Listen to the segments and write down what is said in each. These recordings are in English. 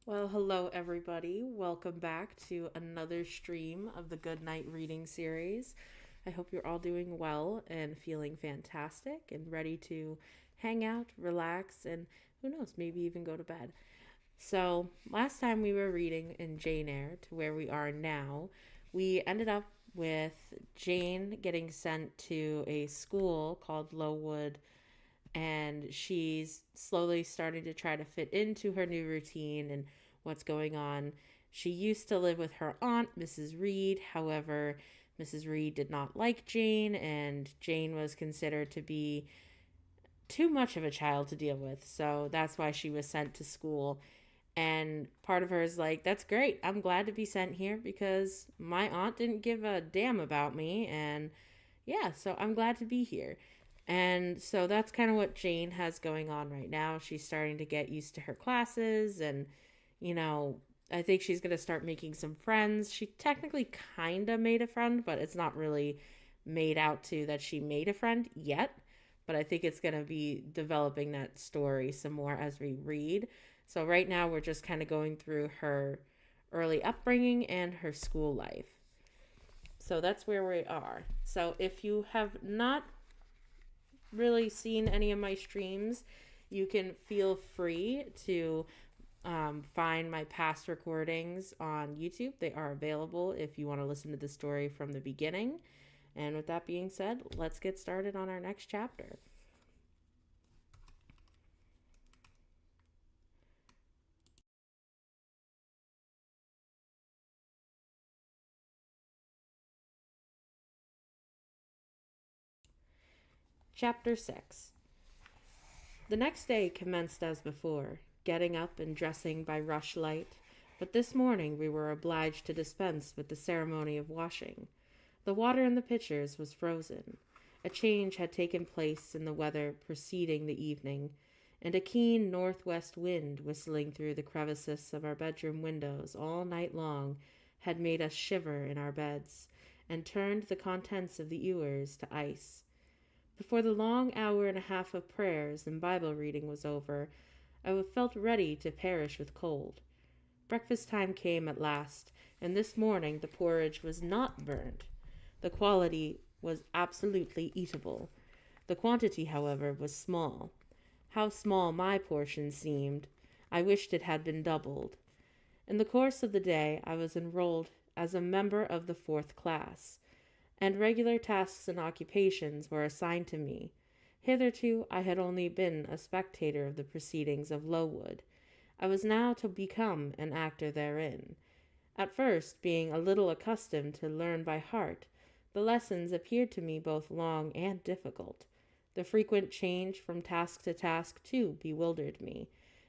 Well, hello everybody. Welcome back to another stream of the Goodnight reading series. I hope you're all doing well and feeling fantastic and ready to hang out, relax, and who knows, maybe even go to bed. So, last time we were reading in Jane Eyre to where we are now, we ended up with Jane getting sent to a school called Lowood, and she's slowly starting to try to fit into her new routine and what's going on. She used to live with her aunt, Mrs. Reed. However, Mrs. Reed did not like Jane, and Jane was considered to be too much of a child to deal with. So that's why she was sent to school. And part of her is like, that's great. I'm glad to be sent here because my aunt didn't give a damn about me. And yeah, so I'm glad to be here. And so that's kind of what Jane has going on right now. She's starting to get used to her classes and, you know, I think she's going to start making some friends. She technically kind of made a friend, but it's not really made out to that she made a friend yet. But I think it's going to be developing that story some more as we read. So right now we're just kind of going through her early upbringing and her school life. So that's where we are. So if you have not really seen any of my streams, you can feel free to find my past recordings on YouTube. They are available if you want to listen to the story from the beginning. And with that being said, let's get started on our next chapter. Chapter 6. The next day commenced as before, getting up and dressing by rushlight, but this morning we were obliged to dispense with the ceremony of washing. The water in the pitchers was frozen. A change had taken place in the weather preceding the evening, and a keen northwest wind whistling through the crevices of our bedroom windows all night long had made us shiver in our beds, and turned the contents of the ewers to ice. Before the long hour and a half of prayers and Bible reading was over, I felt ready to perish with cold. Breakfast time came at last, and this morning the porridge was not burnt. The quality was absolutely eatable. The quantity, however, was small. How small my portion seemed! I wished it had been doubled. In the course of the day I was enrolled as a member of the 4th class, and regular tasks and occupations were assigned to me. Hitherto I had only been a spectator of the proceedings of Lowood. I was now to become an actor therein. At first, being a little accustomed to learn by heart, the lessons appeared to me both long and difficult. The frequent change from task to task, too, bewildered me,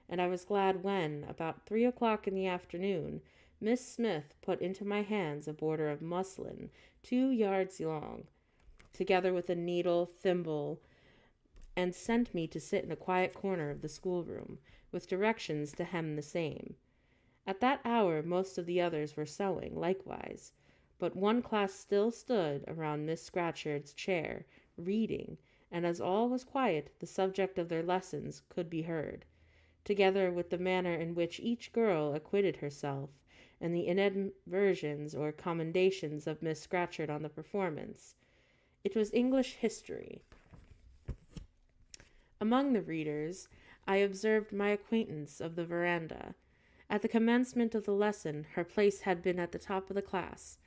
and I was glad when, about 3 o'clock in the afternoon, Miss Smith put into my hands a border of muslin 2 yards long, together with a needle, thimble, and sent me to sit in a quiet corner of the schoolroom, with directions to hem the same. At that hour most of the others were sewing, likewise, but one class still stood around Miss Scatcherd's chair, reading, and as all was quiet, the subject of their lessons could be heard, together with the manner in which each girl acquitted herself, and the inadversions or commendations of Miss Scatcherd on the performance. It was English history. Among the readers, I observed my acquaintance of the veranda. At the commencement of the lesson, her place had been at the top of the class,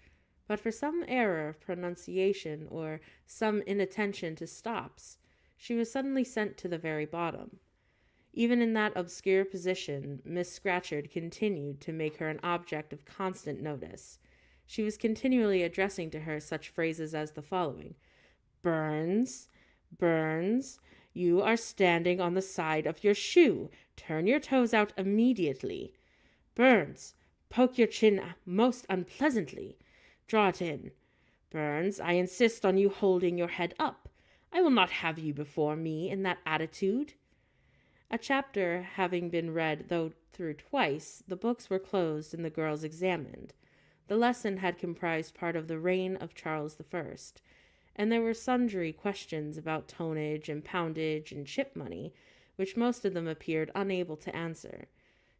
but for some error of pronunciation or some inattention to stops, she was suddenly sent to the very bottom. Even in that obscure position, Miss Scatcherd continued to make her an object of constant notice. She was continually addressing to her such phrases as the following: Burns, Burns, you are standing on the side of your shoe. Turn your toes out immediately. Burns, poke your chin most unpleasantly. Draw it in. Burns, I insist on you holding your head up. I will not have you before me in that attitude. A chapter having been read through twice, the books were closed and the girls examined. The lesson had comprised part of the reign of Charles I, and there were sundry questions about tonnage and poundage and ship money, which most of them appeared unable to answer.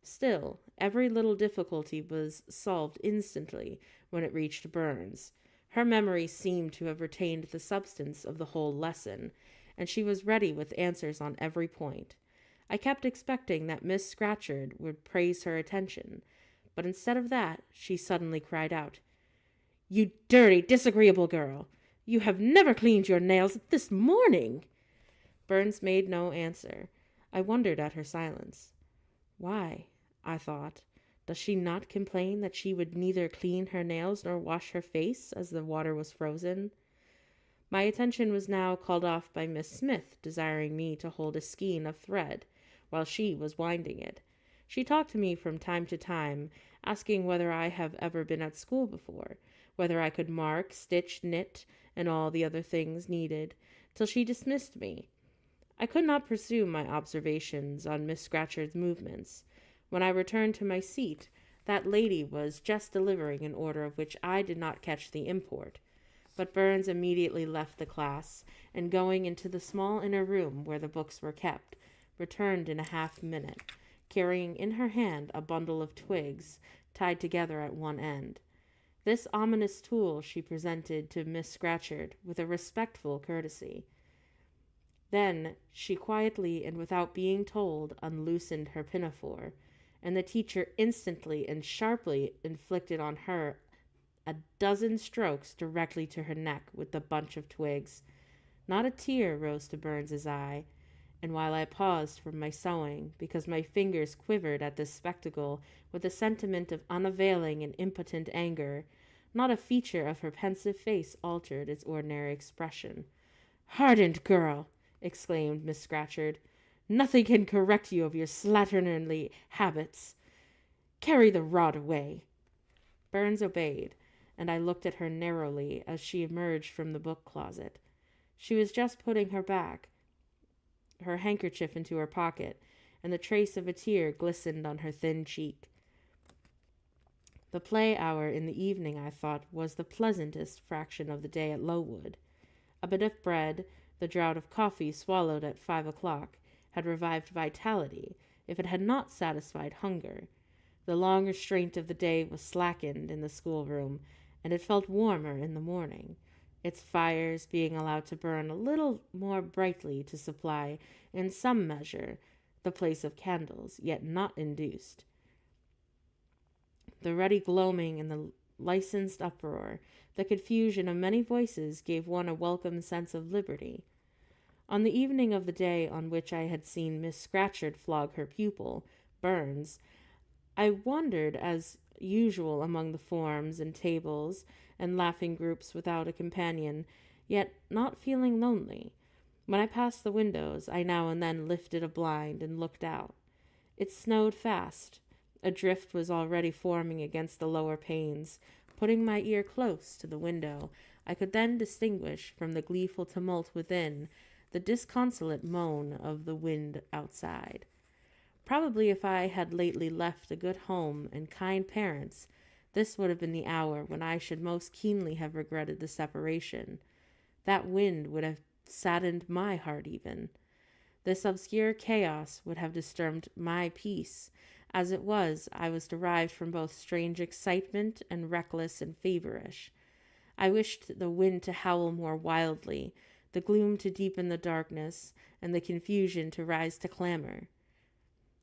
Still, every little difficulty was solved instantly when it reached Burns. Her memory seemed to have retained the substance of the whole lesson, and she was ready with answers on every point. I kept expecting that Miss Scatcherd would praise her attention, but instead of that, she suddenly cried out, "You dirty, disagreeable girl! You have never cleaned your nails this morning!" Burns made no answer. I wondered at her silence. Why, I thought, does she not complain that she would neither clean her nails nor wash her face, as the water was frozen? My attention was now called off by Miss Smith desiring me to hold a skein of thread, while she was winding it. She talked to me from time to time, asking whether I have ever been at school before, whether I could mark, stitch, knit, and all the other things needed, till she dismissed me. I could not pursue my observations on Miss Scatcherd's movements. When I returned to my seat, that lady was just delivering an order of which I did not catch the import. But Burns immediately left the class, and going into the small inner room where the books were kept, returned in a half-minute, carrying in her hand a bundle of twigs tied together at one end. This ominous tool she presented to Miss Scatcherd with a respectful courtesy. Then she quietly and without being told unloosened her pinafore, and the teacher instantly and sharply inflicted on her a dozen strokes directly to her neck with the bunch of twigs. Not a tear rose to Burns's eye, and while I paused from my sewing, because my fingers quivered at this spectacle with a sentiment of unavailing and impotent anger, not a feature of her pensive face altered its ordinary expression. "Hardened girl!" exclaimed Miss Scatcherd. "Nothing can correct you of your slatternly habits. Carry the rod away." Burns obeyed, and I looked at her narrowly as she emerged from the book closet. She was just putting her handkerchief into her pocket, and the trace of a tear glistened on her thin cheek. The play hour in the evening, I thought, was the pleasantest fraction of the day at Lowood. A bit of bread, the draught of coffee swallowed at 5 o'clock, had revived vitality, if it had not satisfied hunger. The long restraint of the day was slackened in the schoolroom, and it felt warmer in the morning, its fires being allowed to burn a little more brightly to supply, in some measure, the place of candles, yet not induced. The ruddy gloaming and the licensed uproar, the confusion of many voices gave one a welcome sense of liberty. On the evening of the day on which I had seen Miss Scatcherd flog her pupil, Burns, I wandered as usual among the forms and tables and laughing groups without a companion, yet not feeling lonely. When I passed the windows, I now and then lifted a blind and looked out. It snowed fast. A drift was already forming against the lower panes. Putting my ear close to the window, I could then distinguish from the gleeful tumult within the disconsolate moan of the wind outside. Probably if I had lately left a good home and kind parents, this would have been the hour when I should most keenly have regretted the separation. That wind would have saddened my heart even. This obscure chaos would have disturbed my peace. As it was, I was derived from both strange excitement and reckless and feverish. I wished the wind to howl more wildly, the gloom to deepen the darkness, and the confusion to rise to clamor.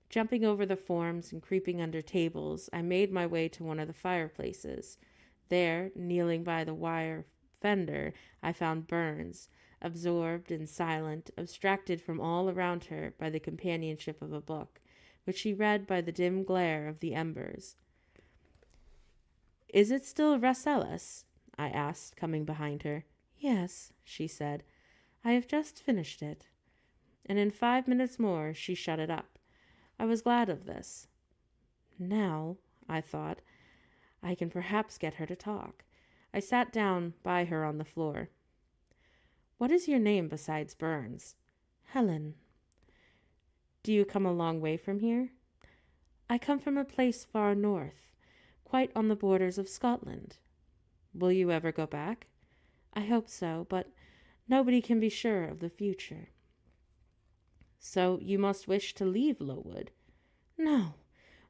Jumping over the forms and creeping under tables, I made my way to one of the fireplaces. There, kneeling by the wire fender, I found Burns, absorbed and silent, abstracted from all around her by the companionship of a book, which she read by the dim glare of the embers. "Is it still Rasselas?" I asked, coming behind her. "Yes," she said. "I have just finished it." And in 5 minutes more she shut it up. I was glad of this. Now, I thought, I can perhaps get her to talk. I sat down by her on the floor. "What is your name besides Burns?" "Helen." "Do you come a long way from here?" "I come from a place far north, quite on the borders of Scotland." "Will you ever go back?" "I hope so, but nobody can be sure of the future." "So you must wish to leave Lowood?" "No,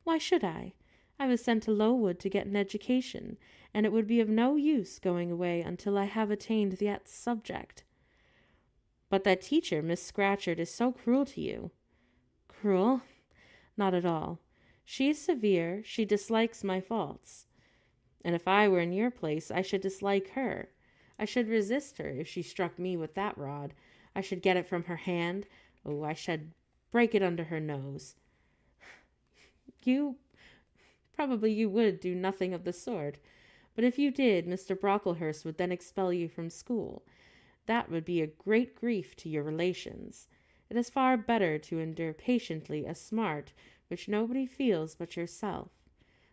Why should I? I was sent to Lowood to get an education, and it would be of no use going away until I have attained that subject. But that teacher, Miss Scatcherd, is so cruel to you. Cruel? Not at all. She is severe, she dislikes my faults. And if I were in your place, I should dislike her. I should resist her if she struck me with that rod. I should get it from her hand. Oh, I should break it under her nose. Probably you would do nothing of the sort. But if you did, Mr. Brocklehurst would then expel you from school. That would be a great grief to your relations. It is far better to endure patiently a smart which nobody feels but yourself,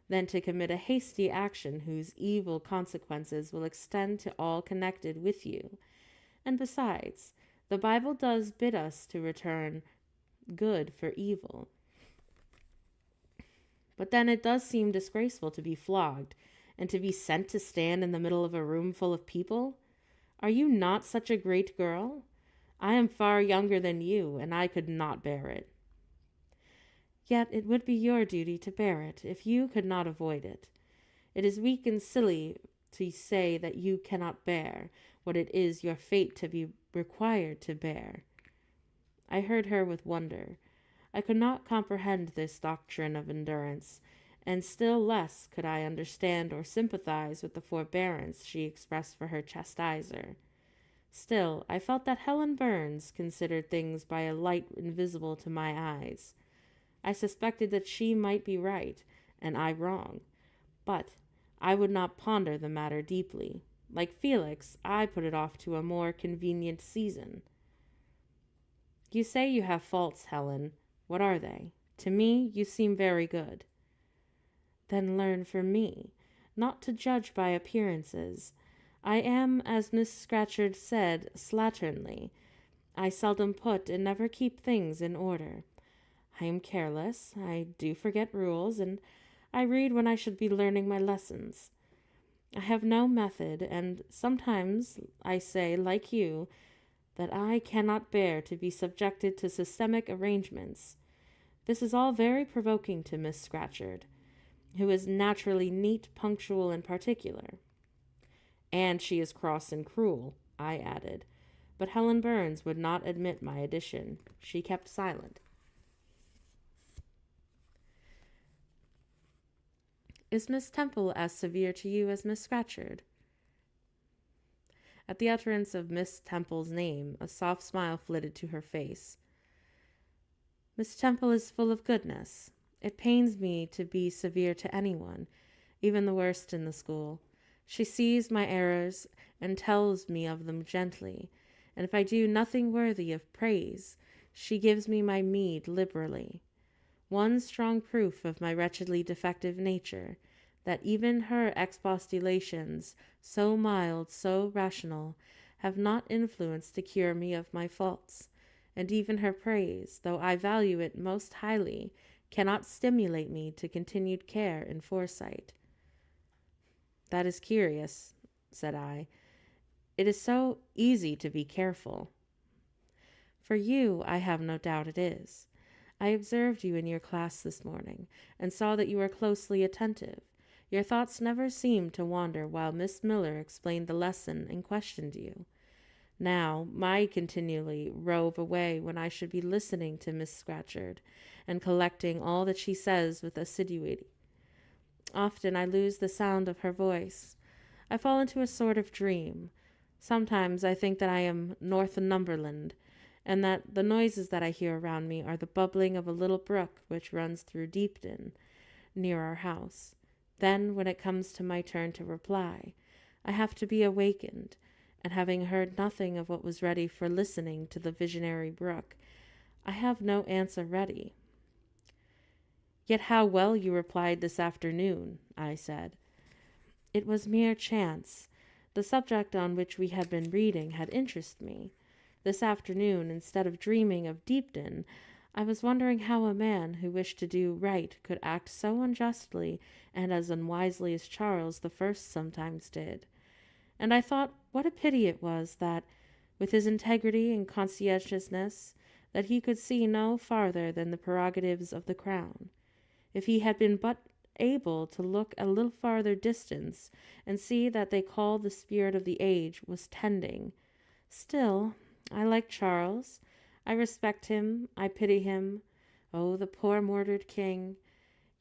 than to commit a hasty action whose evil consequences will extend to all connected with you. And besides, the Bible does bid us to return good for evil. But then it does seem disgraceful to be flogged, and to be sent to stand in the middle of a room full of people. Are you not such a great girl? I am far younger than you, and I could not bear it. Yet it would be your duty to bear it, if you could not avoid it. It is weak and silly to say that you cannot bear what it is your fate to be required to bear. I heard her with wonder. I could not comprehend this doctrine of endurance, and still less could I understand or sympathize with the forbearance she expressed for her chastiser. Still, I felt that Helen Burns considered things by a light invisible to my eyes. I suspected that she might be right, and I wrong. But I would not ponder the matter deeply. Like Felix, I put it off to a more convenient season. You say you have faults, Helen. What are they? To me, you seem very good. Then learn from me, not to judge by appearances. I am, as Miss Scatcherd said, slatternly. I seldom put and never keep things in order. I am careless, I do forget rules, and I read when I should be learning my lessons. I have no method, and sometimes I say, like you, that I cannot bear to be subjected to systematic arrangements. This is all very provoking to Miss Scatcherd, who is naturally neat, punctual, and particular. And she is cross and cruel, I added, but Helen Burns would not admit my addition. She kept silent. Is Miss Temple as severe to you as Miss Scatcherd? At the utterance of Miss Temple's name, a soft smile flitted to her face. Miss Temple is full of goodness. It pains me to be severe to anyone, even the worst in the school. She sees my errors and tells me of them gently, and if I do nothing worthy of praise, she gives me my meed liberally. One strong proof of my wretchedly defective nature, that even her expostulations, so mild, so rational, have not influence to cure me of my faults, and even her praise, though I value it most highly, cannot stimulate me to continued care and foresight. That is curious, said I. It is so easy to be careful. For you, I have no doubt it is. I observed you in your class this morning, and saw that you were closely attentive. Your thoughts never seemed to wander while Miss Miller explained the lesson and questioned you. Now, mine continually rove away when I should be listening to Miss Scatcherd, and collecting all that she says with assiduity. Often I lose the sound of her voice. I fall into a sort of dream. Sometimes I think that I am Northumberland, and that the noises that I hear around me are the bubbling of a little brook which runs through Deepden, near our house. Then, when it comes to my turn to reply, I have to be awakened, and having heard nothing of what was ready for listening to the visionary brook, I have no answer ready. Yet how well you replied this afternoon, I said. It was mere chance. The subject on which we had been reading had interested me. This afternoon, instead of dreaming of Deepden, I was wondering how a man who wished to do right could act so unjustly and as unwisely as Charles the First sometimes did. And I thought what a pity it was that, with his integrity and conscientiousness, that he could see no farther than the prerogatives of the crown. if he had been but able to look a little farther distance and see that they called the spirit of the age was tending. Still, I like Charles. I respect him. I pity him. Oh, the poor murdered king.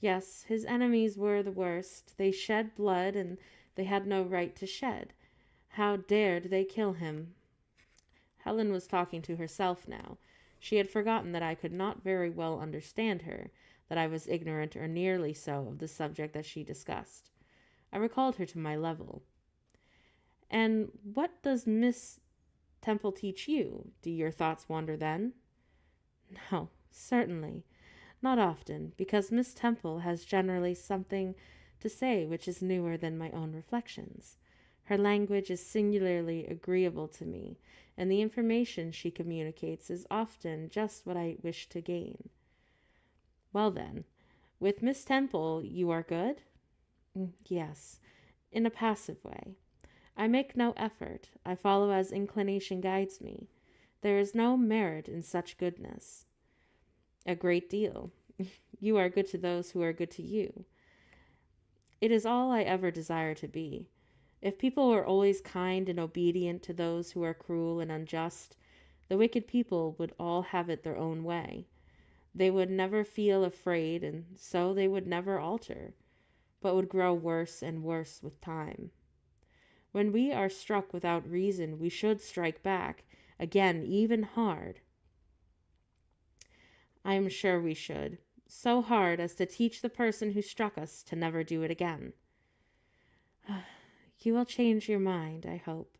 Yes, his enemies were the worst. They shed blood, and they had no right to shed. How dared they kill him? Helen was talking to herself now. She had forgotten that I could not very well understand her, that I was ignorant or nearly so of the subject that she discussed. I recalled her to my level. And what does Miss Temple teach you? Do your thoughts wander then? No, certainly. Not often, because Miss Temple has generally something to say which is newer than my own reflections. Her language is singularly agreeable to me, and the information she communicates is often just what I wish to gain. Well then, with Miss Temple you are good? Yes, in a passive way. I make no effort. I follow as inclination guides me. There is no merit in such goodness. A great deal. You are good to those who are good to you. It is all I ever desire to be. If people were always kind and obedient to those who are cruel and unjust, the wicked people would all have it their own way. They would never feel afraid, and so they would never alter, but would grow worse and worse with time. When we are struck without reason, we should strike back, again, even hard. I am sure we should, so hard as to teach the person who struck us to never do it again. You will change your mind, I hope,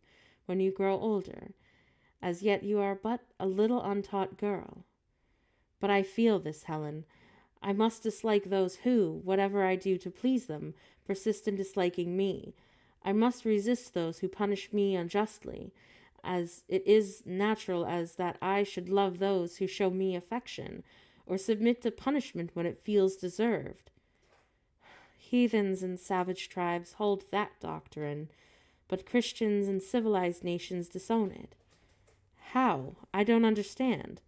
when you grow older. As yet you are but a little untaught girl. But I feel this, Helen. I must dislike those who, whatever I do to please them, persist in disliking me. I must resist those who punish me unjustly, as it is natural as that I should love those who show me affection, or submit to punishment when it feels deserved. Heathens and savage tribes hold that doctrine, but Christians and civilized nations disown it. How? I don't understand.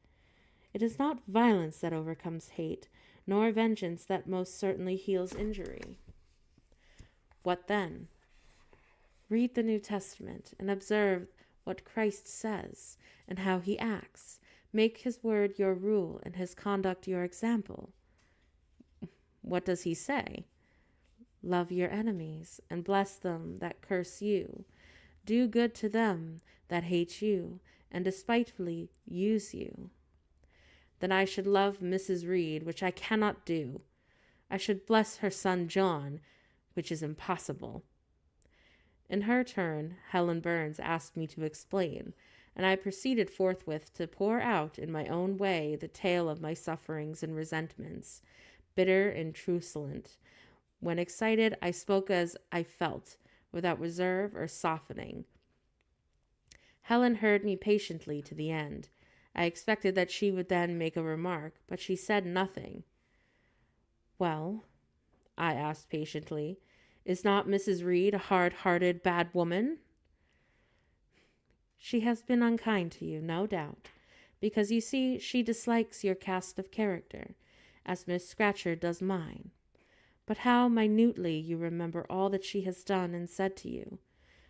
It is not violence that overcomes hate, nor vengeance that most certainly heals injury. What then? Read the New Testament and observe what Christ says and how he acts. Make his word your rule and his conduct your example. What does he say? Love your enemies and bless them that curse you. Do good to them that hate you and despitefully use you. Then I should love Mrs. Reed, which I cannot do. I should bless her son John, which is impossible. In her turn, Helen Burns asked me to explain, and I proceeded forthwith to pour out in my own way the tale of my sufferings and resentments, bitter and truculent. When excited, I spoke as I felt, without reserve or softening. Helen heard me patiently to the end. I expected that she would then make a remark, but she said nothing. Well, I asked patiently, is not Mrs. Reed a hard-hearted, bad woman? She has been unkind to you, no doubt, because you see she dislikes your cast of character, as Miss Scatcherd does mine. But how minutely you remember all that she has done and said to you.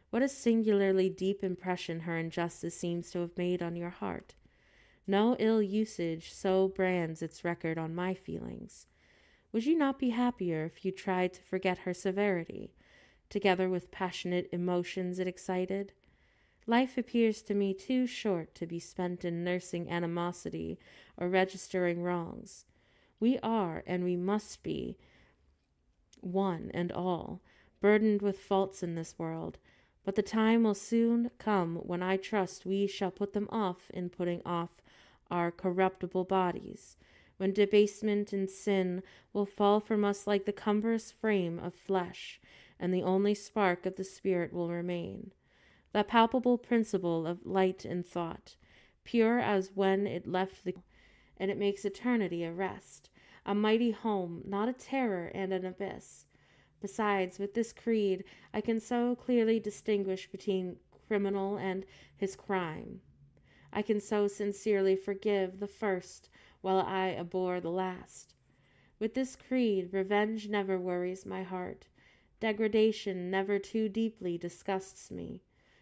What a singularly deep impression her injustice seems to have made on your heart. No ill usage so brands its record on my feelings. Would you not be happier if you tried to forget her severity, together with passionate emotions it excited? Life appears to me too short to be spent in nursing animosity or registering wrongs. We are, and we must be, one and all, burdened with faults in this world, but the time will soon come when I trust we shall put them off in putting off our corruptible bodies, when debasement and sin will fall from us like the cumbrous frame of flesh, and the only spark of the spirit will remain, the palpable principle of light and thought, pure as when it left the and it makes eternity a rest, a mighty home, not a terror and an abyss. Besides, with this creed, I can so clearly distinguish between criminal and his crime. I can so sincerely forgive the first while I abhor the last. With this creed, revenge never worries my heart. Degradation never too deeply disgusts me.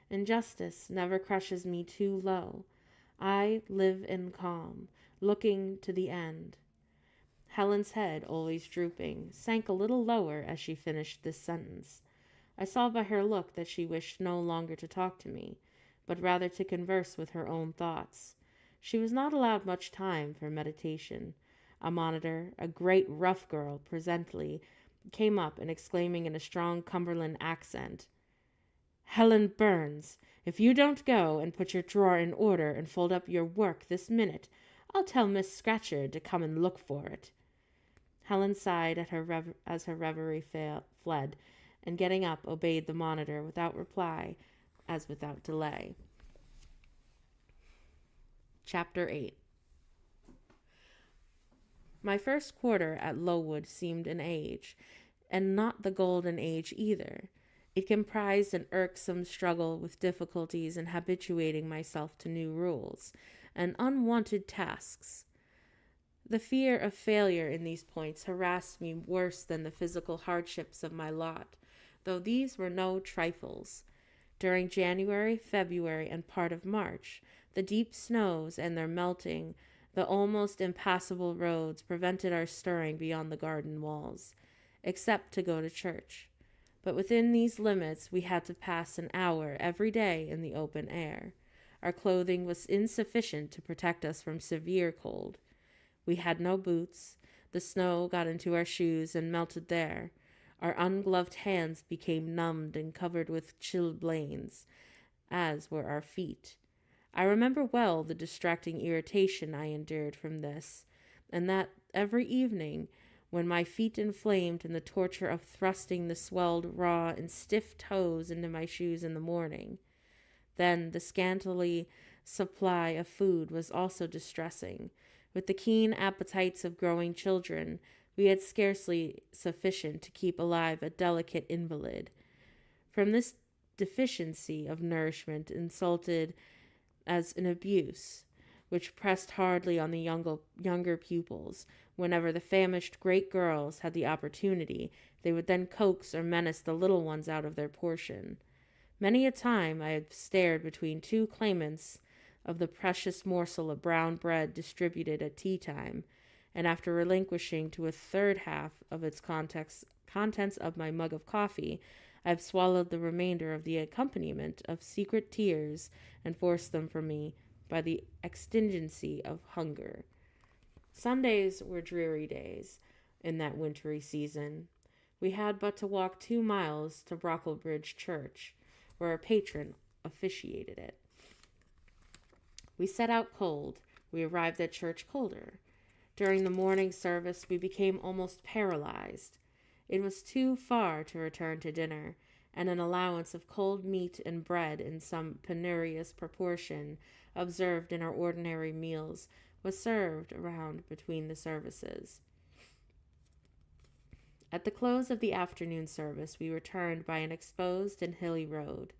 Injustice never crushes me too low. I live in calm, looking to the end. Helen's head, always drooping, sank a little lower as she finished this sentence. I saw by her look that she wished no longer to talk to me, but rather to converse with her own thoughts. She was not allowed much time for meditation. A monitor, a great rough girl, presently came up and exclaiming in a strong Cumberland accent, "Helen Burns, if you don't go and put your drawer in order and fold up your work this minute, I'll tell Miss Scratchard to come and look for it." Helen sighed at as her reverie fled, and getting up, obeyed the monitor without reply, as without delay. Chapter 8. My first quarter at Lowood seemed an age, and not the golden age either. It comprised an irksome struggle with difficulties in habituating myself to new rules and unwonted tasks. The fear of failure in these points harassed me worse than the physical hardships of my lot, though these were no trifles. During January, February, and part of March, the deep snows and their melting, the almost impassable roads prevented our stirring beyond the garden walls, except to go to church. But within these limits we had to pass an hour every day in the open air. Our clothing was insufficient to protect us from severe cold. We had no boots. The snow got into our shoes and melted there. Our ungloved hands became numbed and covered with chilled blains, as were our feet. I remember well the distracting irritation I endured from this, and that every evening, when my feet inflamed in the torture of thrusting the swelled, raw, and stiff toes into my shoes in the morning. Then the scantily supply of food was also distressing. With the keen appetites of growing children, we had scarcely sufficient to keep alive a delicate invalid. From this deficiency of nourishment insulted as an abuse, which pressed hardly on the younger pupils. Whenever the famished great girls had the opportunity, they would then coax or menace the little ones out of their portion. Many a time I had stared between two claimants of the precious morsel of brown bread distributed at tea time, and after relinquishing to a third half of its contents of my mug of coffee, I have swallowed the remainder of the accompaniment of secret tears and forced them from me by the exigency of hunger. Sundays were dreary days in that wintry season. We had but to walk 2 miles to Brocklebridge Church, where a patron officiated it. We set out cold. We arrived at church colder. During the morning service, we became almost paralyzed. It was too far to return to dinner, and an allowance of cold meat and bread in some penurious proportion observed in our ordinary meals was served around between the services. At the close of the afternoon service, we returned by an exposed and hilly road,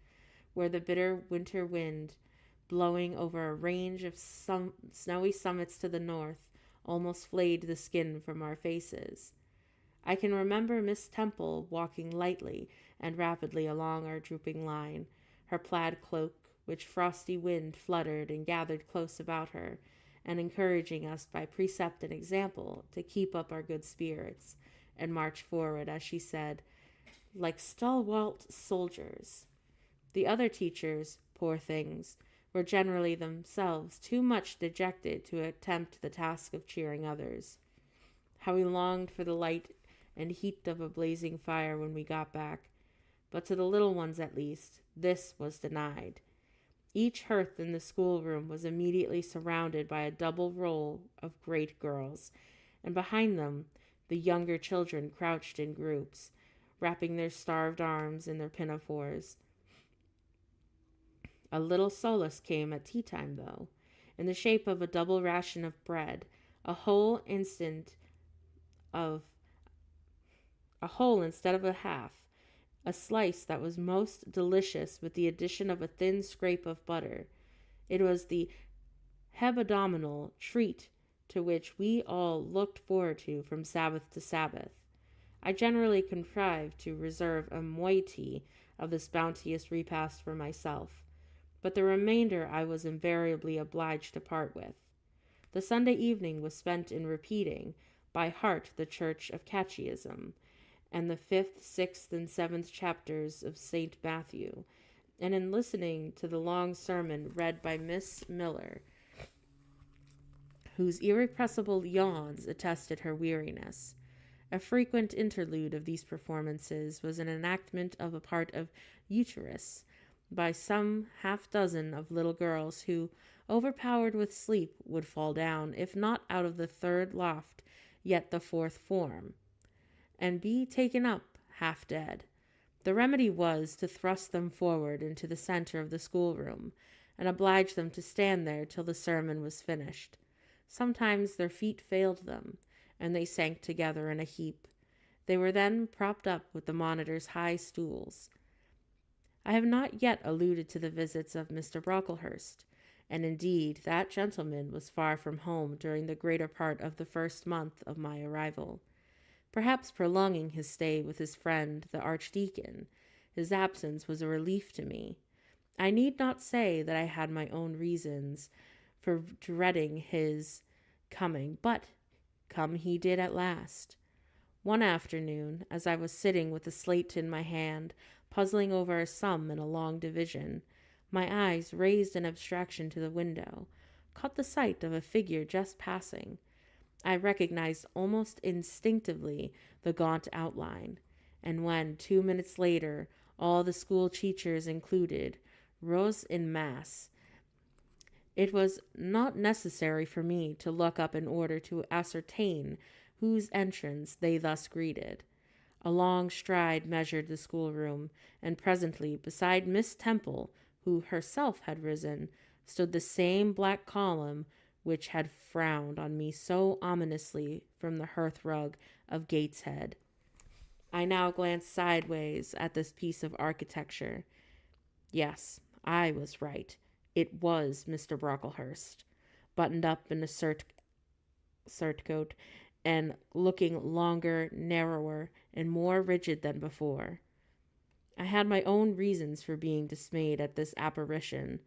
where the bitter winter wind, blowing over a range of snowy summits to the north, almost flayed the skin from our faces. I can remember Miss Temple walking lightly and rapidly along our drooping line, her plaid cloak, which frosty wind fluttered and gathered close about her, and encouraging us by precept and example to keep up our good spirits and march forward, as she said, like stalwart soldiers. The other teachers, poor things, were generally themselves too much dejected to attempt the task of cheering others. How we longed for the light and heat of a blazing fire when we got back, but to the little ones at least, this was denied. Each hearth in the schoolroom was immediately surrounded by a double row of great girls, and behind them the younger children crouched in groups, wrapping their starved arms in their pinafores. A little solace came at tea time, though, in the shape of a double ration of bread, a whole instead of a half, a slice that was most delicious with the addition of a thin scrape of butter. It was the hebdomadal treat to which we all looked forward to from Sabbath to Sabbath. I generally contrived to reserve a moiety of this bounteous repast for myself, but the remainder I was invariably obliged to part with. The Sunday evening was spent in repeating by heart the Church of Catechism, and the 5th, 6th, and 7th chapters of St. Matthew, and in listening to the long sermon read by Miss Miller, whose irrepressible yawns attested her weariness. A frequent interlude of these performances was an enactment of a part of Eucharis by some half-dozen of little girls who, overpowered with sleep, would fall down, if not out of the 3rd loft, yet the 4th form, and be taken up half dead. The remedy was to thrust them forward into the center of the schoolroom, and oblige them to stand there till the sermon was finished. Sometimes their feet failed them, and they sank together in a heap. They were then propped up with the monitor's high stools. I have not yet alluded to the visits of Mr. Brocklehurst, and indeed that gentleman was far from home during the greater part of the first month of my arrival, perhaps prolonging his stay with his friend the Archdeacon. His absence was a relief to me. I need not say that I had my own reasons for dreading his coming, but come he did at last. One afternoon, as I was sitting with a slate in my hand, puzzling over a sum in a long division, my eyes, raised in abstraction to the window, caught the sight of a figure just passing. I recognized almost instinctively the gaunt outline, and when, 2 minutes later, all the school teachers included rose in mass, it was not necessary for me to look up in order to ascertain whose entrance they thus greeted. A long stride measured the schoolroom, and presently, beside Miss Temple, who herself had risen, stood the same black column which had frowned on me so ominously from the hearth-rug of Gateshead. I now glanced sideways at this piece of architecture. Yes, I was right. It was Mr. Brocklehurst, buttoned up in a surtout, and looking longer, narrower, and more rigid than before. I had my own reasons for being dismayed at this apparition.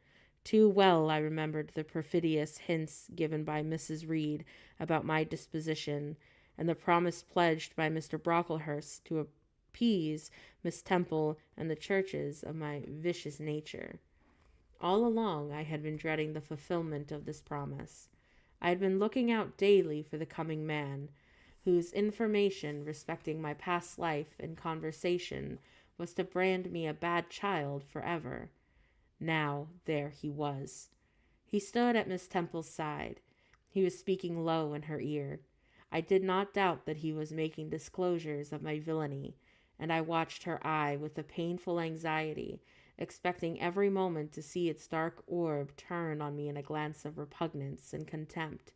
Too well I remembered the perfidious hints given by Mrs. Reed about my disposition, and the promise pledged by Mr. Brocklehurst to appease Miss Temple and the churches of my vicious nature. All along I had been dreading the fulfillment of this promise. I had been looking out daily for the coming man, whose information respecting my past life and conversation was to brand me a bad child forever. Now there he was. He stood at Miss Temple's side. He was speaking low in her ear. I did not doubt that he was making disclosures of my villainy, and I watched her eye with a painful anxiety, expecting every moment to see its dark orb turn on me in a glance of repugnance and contempt.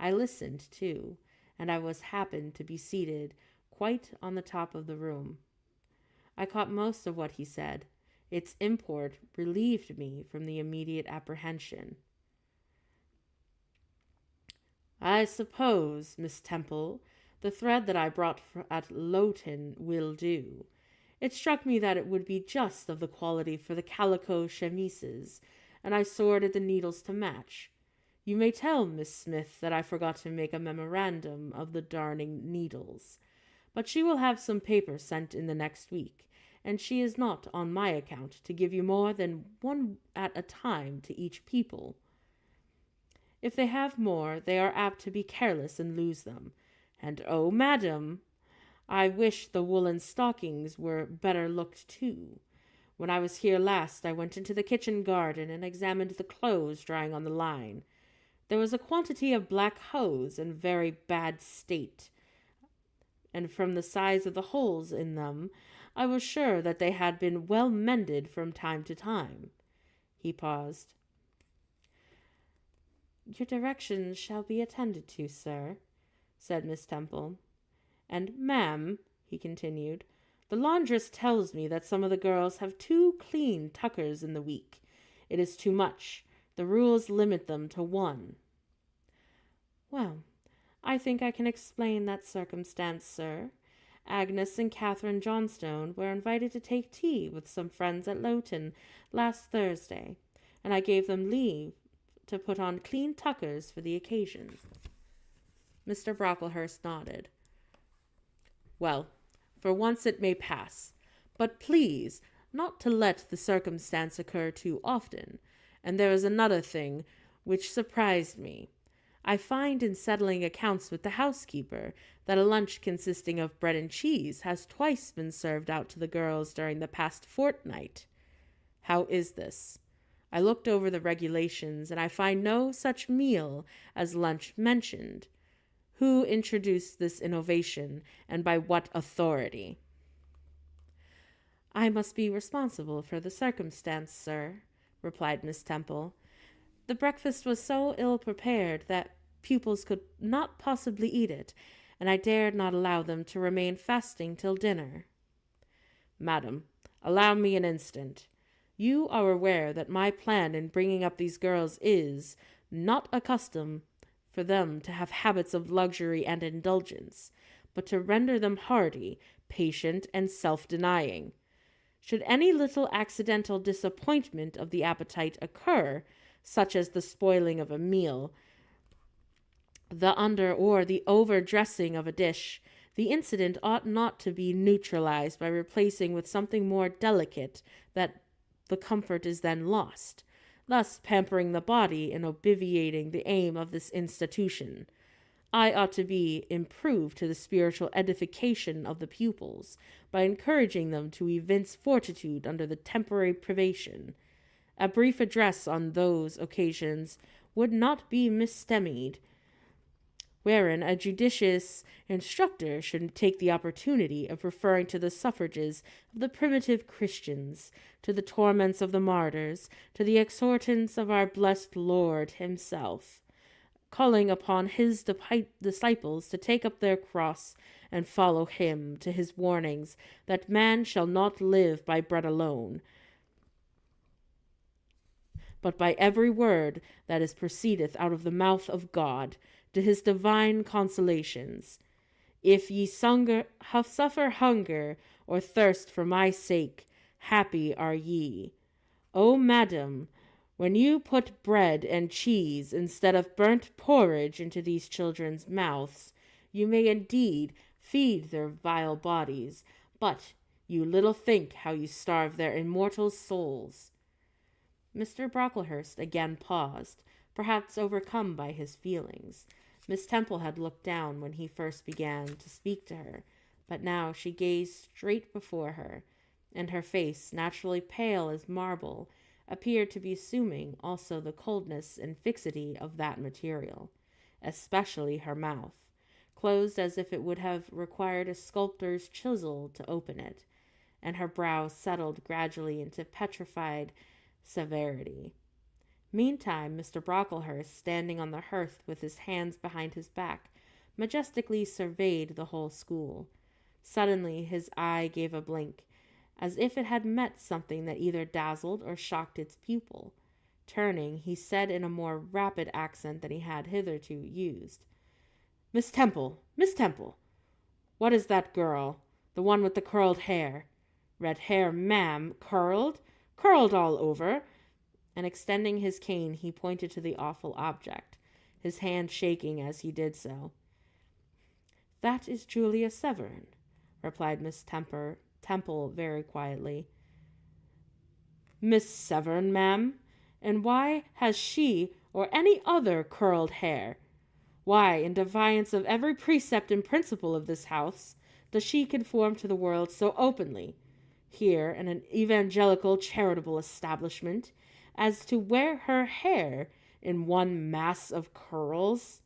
I listened, too, and I happened to be seated quite on the top of the room. I caught most of what he said. Its import relieved me from the immediate apprehension. I suppose, Miss Temple, the thread that I brought at Lowton will do. It struck me that it would be just of the quality for the calico chemises, and I sorted the needles to match. You may tell Miss Smith that I forgot to make a memorandum of the darning needles, but she will have some paper sent in the next week, and she is not, on my account, to give you more than one at a time to each people. If they have more, they are apt to be careless and lose them. And, oh, madam, I wish the woolen stockings were better looked too. When I was here last, I went into the kitchen garden and examined the clothes drying on the line. There was a quantity of black hose in very bad state, and from the size of the holes in them, I was sure that they had been well mended from time to time. He paused. Your directions shall be attended to, sir, said Miss Temple. And, ma'am, he continued, the laundress tells me that some of the girls have 2 clean tuckers in the week. It is too much. The rules limit them to 1. Well, I think I can explain that circumstance, sir. Agnes and Catherine Johnstone were invited to take tea with some friends at Lowton last Thursday, and I gave them leave to put on clean tuckers for the occasion. Mr. Brocklehurst nodded. Well, for once it may pass, but please not to let the circumstance occur too often. And there is another thing which surprised me. I find in settling accounts with the housekeeper that a lunch consisting of bread and cheese has twice been served out to the girls during the past fortnight. How is this? I looked over the regulations, and I find no such meal as lunch mentioned. Who introduced this innovation, and by what authority? I must be responsible for the circumstance, sir, replied Miss Temple. The breakfast was so ill prepared that pupils could not possibly eat it, and I dared not allow them to remain fasting till dinner. Madam, allow me an instant. You are aware that my plan in bringing up these girls is not a custom for them to have habits of luxury and indulgence, but to render them hardy, patient, and self-denying. Should any little accidental disappointment of the appetite occur, such as the spoiling of a meal, the under or the overdressing of a dish, the incident ought not to be neutralized by replacing with something more delicate, that the comfort is then lost, thus pampering the body and obviating the aim of this institution. I ought to be improved to the spiritual edification of the pupils by encouraging them to evince fortitude under the temporary privation. A brief address on those occasions would not be mistemmed, wherein a judicious instructor should take the opportunity of referring to the suffrages of the primitive Christians, to the torments of the martyrs, to the exhortance of our blessed Lord himself, calling upon his disciples to take up their cross and follow him, to his warnings that man shall not live by bread alone, but by every word that is proceedeth out of the mouth of God, to his divine consolations. If ye suffer hunger or thirst for my sake, happy are ye. O madam, when you put bread and cheese instead of burnt porridge into these children's mouths, you may indeed feed their vile bodies, but you little think how you starve their immortal souls. Mr. Brocklehurst again paused, perhaps overcome by his feelings. Miss Temple had looked down when he first began to speak to her, but now she gazed straight before her, and her face, naturally pale as marble, appeared to be assuming also the coldness and fixity of that material, especially her mouth, closed as if it would have required a sculptor's chisel to open it, and her brow settled gradually into petrified severity. Meantime, Mr. Brocklehurst, standing on the hearth with his hands behind his back, majestically surveyed the whole school. Suddenly his eye gave a blink, as if it had met something that either dazzled or shocked its pupil. Turning, he said in a more rapid accent than he had hitherto used, Miss Temple, what is that girl, the one with the curled hair? Red hair, ma'am, curled all over. And extending his cane, he pointed to the awful object, his hand shaking as he did so. That is Julia Severn, replied Miss Temple very quietly. Miss Severn, ma'am? And why has she or any other curled hair? Why, in defiance of every precept and principle of this house, does she conform to the world so openly, here in an evangelical charitable establishment, as to wear her hair in one mass of curls?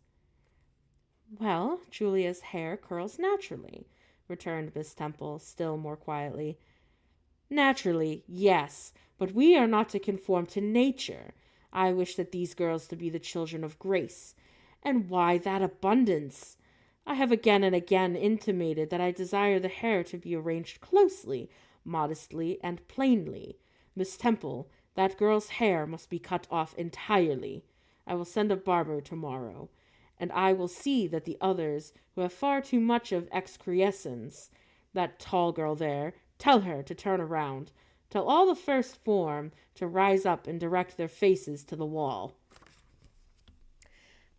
Well, Julia's hair curls naturally, returned Miss Temple, still more quietly. Naturally, yes, but we are not to conform to nature. I wish that these girls to be the children of grace. And why that abundance? I have again and again intimated that I desire the hair to be arranged closely, modestly, and plainly. Miss Temple, that girl's hair must be cut off entirely. I will send a barber tomorrow, and I will see that the others, who have far too much of excrescence, that tall girl there, tell her to turn around. Tell all the first form to rise up and direct their faces to the wall."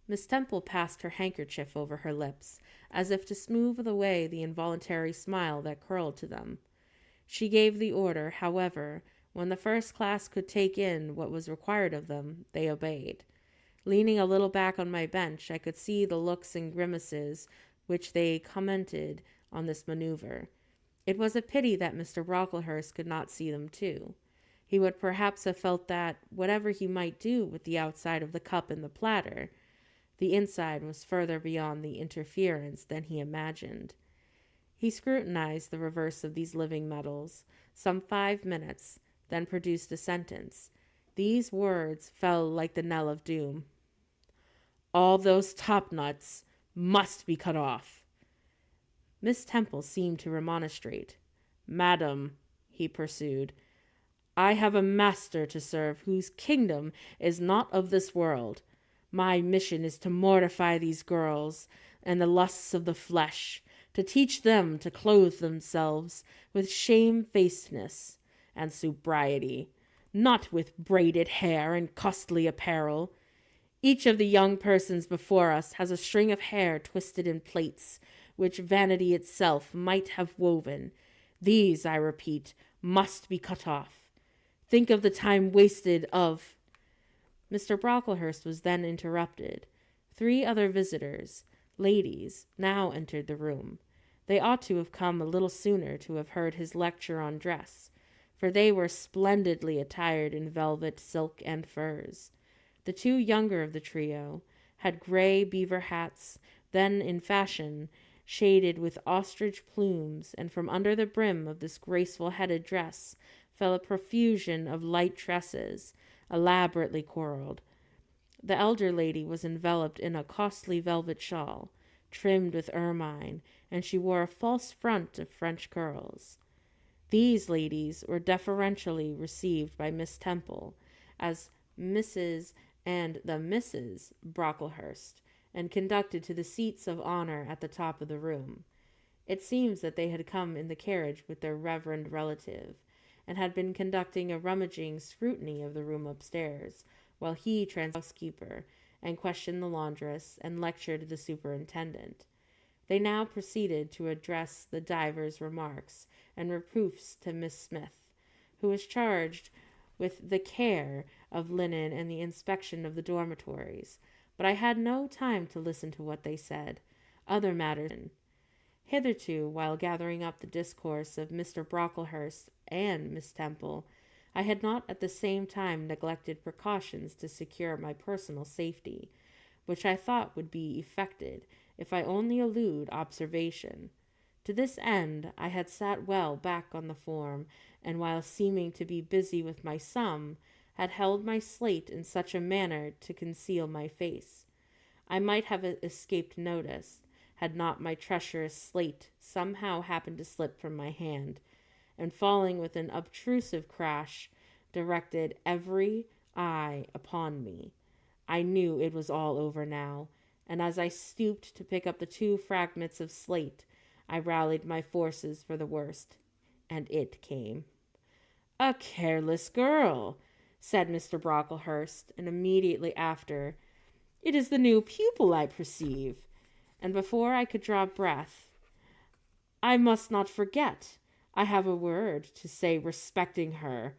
Miss Temple passed her handkerchief over her lips, as if to smooth away the involuntary smile that curled to them. She gave the order, however. When the first class could take in what was required of them, they obeyed. Leaning a little back on my bench, I could see the looks and grimaces which they commented on this maneuver. It was a pity that Mr. Brocklehurst could not see them too. He would perhaps have felt that, whatever he might do with the outside of the cup and the platter, the inside was further beyond the interference than he imagined. He scrutinized the reverse of these living metals some 5 minutes, then produced a sentence. These words fell like the knell of doom. "All those top nuts must be cut off." Miss Temple seemed to remonstrate. "Madam," he pursued, "I have a master to serve whose kingdom is not of this world. My mission is to mortify these girls and the lusts of the flesh, to teach them to clothe themselves with shamefacedness and sobriety, not with braided hair and costly apparel. Each of the young persons before us has a string of hair twisted in plaits, which vanity itself might have woven. These, I repeat, must be cut off. Think of the time wasted of—" Mr. Brocklehurst was then interrupted. 3 other visitors, ladies, now entered the room. They ought to have come a little sooner to have heard his lecture on dress, for they were splendidly attired in velvet, silk, and furs. The 2 younger of the trio had gray beaver hats, then in fashion, shaded with ostrich plumes, and from under the brim of this graceful headed dress fell a profusion of light tresses, elaborately coraled. The elder lady was enveloped in a costly velvet shawl, trimmed with ermine, and she wore a false front of French curls. These ladies were deferentially received by Miss Temple as Mrs. and the Misses Brocklehurst, and conducted to the seats of honor at the top of the room. It seems that they had come in the carriage with their reverend relative, and had been conducting a rummaging scrutiny of the room upstairs, while he transacted the housekeeper, and questioned the laundress, and lectured the superintendent. They now proceeded to address the divers remarks and reproofs to Miss Smith, who was charged with the care of linen and the inspection of the dormitories, but I had no time to listen to what they said. Other matters. Hitherto, while gathering up the discourse of Mr. Brocklehurst and Miss Temple, I had not at the same time neglected precautions to secure my personal safety, which I thought would be effected if I only elude observation. To this end I had sat well back on the form, and while seeming to be busy with my sum, had held my slate in such a manner to conceal my face. I might have escaped notice, had not my treacherous slate somehow happened to slip from my hand, and falling with an obtrusive crash, directed every eye upon me. I knew it was all over now, and as I stooped to pick up the 2 fragments of slate, I rallied my forces for the worst, and it came. "A careless girl," said Mr. Brocklehurst, and immediately after, "It is the new pupil, I perceive." And before I could draw breath, "I must not forget, I have a word to say respecting her."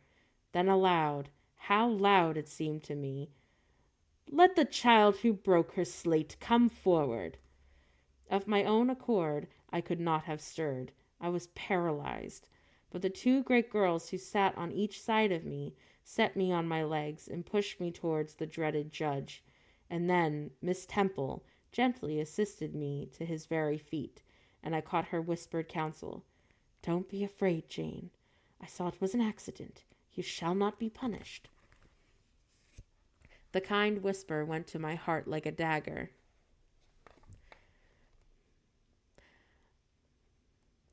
Then aloud, how loud it seemed to me, "Let the child who broke her slate come forward." Of my own accord, I could not have stirred. I was paralyzed. But the 2 great girls who sat on each side of me set me on my legs and pushed me towards the dreaded judge. And then Miss Temple gently assisted me to his very feet, and I caught her whispered counsel. "Don't be afraid, Jane. I saw it was an accident. You shall not be punished." The kind whisper went to my heart like a dagger.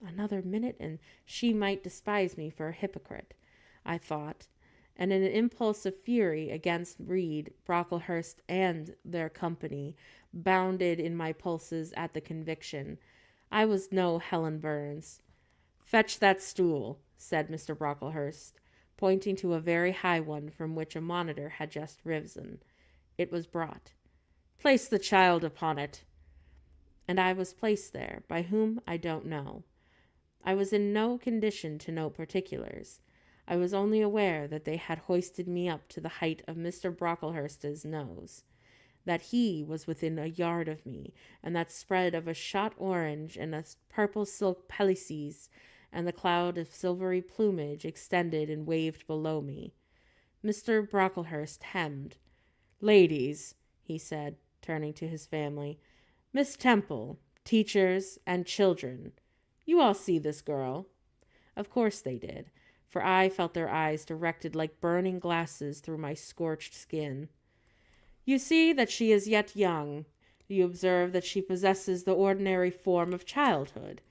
Another minute and she might despise me for a hypocrite, I thought, and in an impulse of fury against Reed, Brocklehurst, and their company, bounded in my pulses at the conviction. I was no Helen Burns. "Fetch that stool," said Mr. Brocklehurst, pointing to a very high one from which a monitor had just risen. It was brought. "Place the child upon it." And I was placed there, by whom I don't know. I was in no condition to know particulars. I was only aware that they had hoisted me up to the height of Mr. Brocklehurst's nose, that he was within a yard of me, and that spread of a shot orange and a purple silk pelisses and the cloud of silvery plumage extended and waved below me. Mr. Brocklehurst hemmed. "Ladies," he said, turning to his family, "Miss Temple, teachers, and children, you all see this girl." Of course they did, for I felt their eyes directed like burning glasses through my scorched skin. "You see that she is yet young. You observe that she possesses the ordinary form of childhood.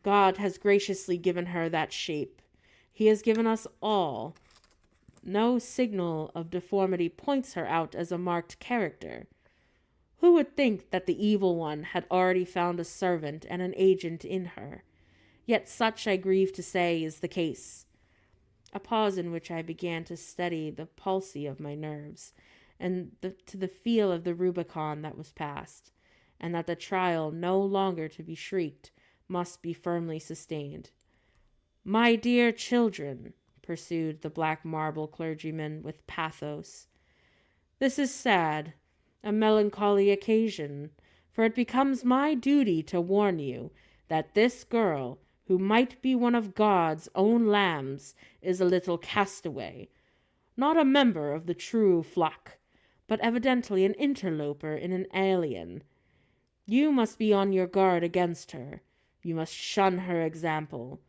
God has graciously given her that shape. He has given us all. No signal of deformity points her out as a marked character. Who would think that the evil one had already found a servant and an agent in her? Yet such, I grieve to say, is the case." A pause in which I began to steady the palsy of my nerves, and to the feel of the Rubicon that was passed, and that the trial, no longer to be shrieked, must be firmly sustained. "My dear children," pursued the black marble clergyman with pathos, "this is sad, a melancholy occasion, for it becomes my duty to warn you that this girl, who might be one of God's own lambs, is a little castaway, not a member of the true flock, but evidently an interloper in an alien. You must be on your guard against her. You must shun her example.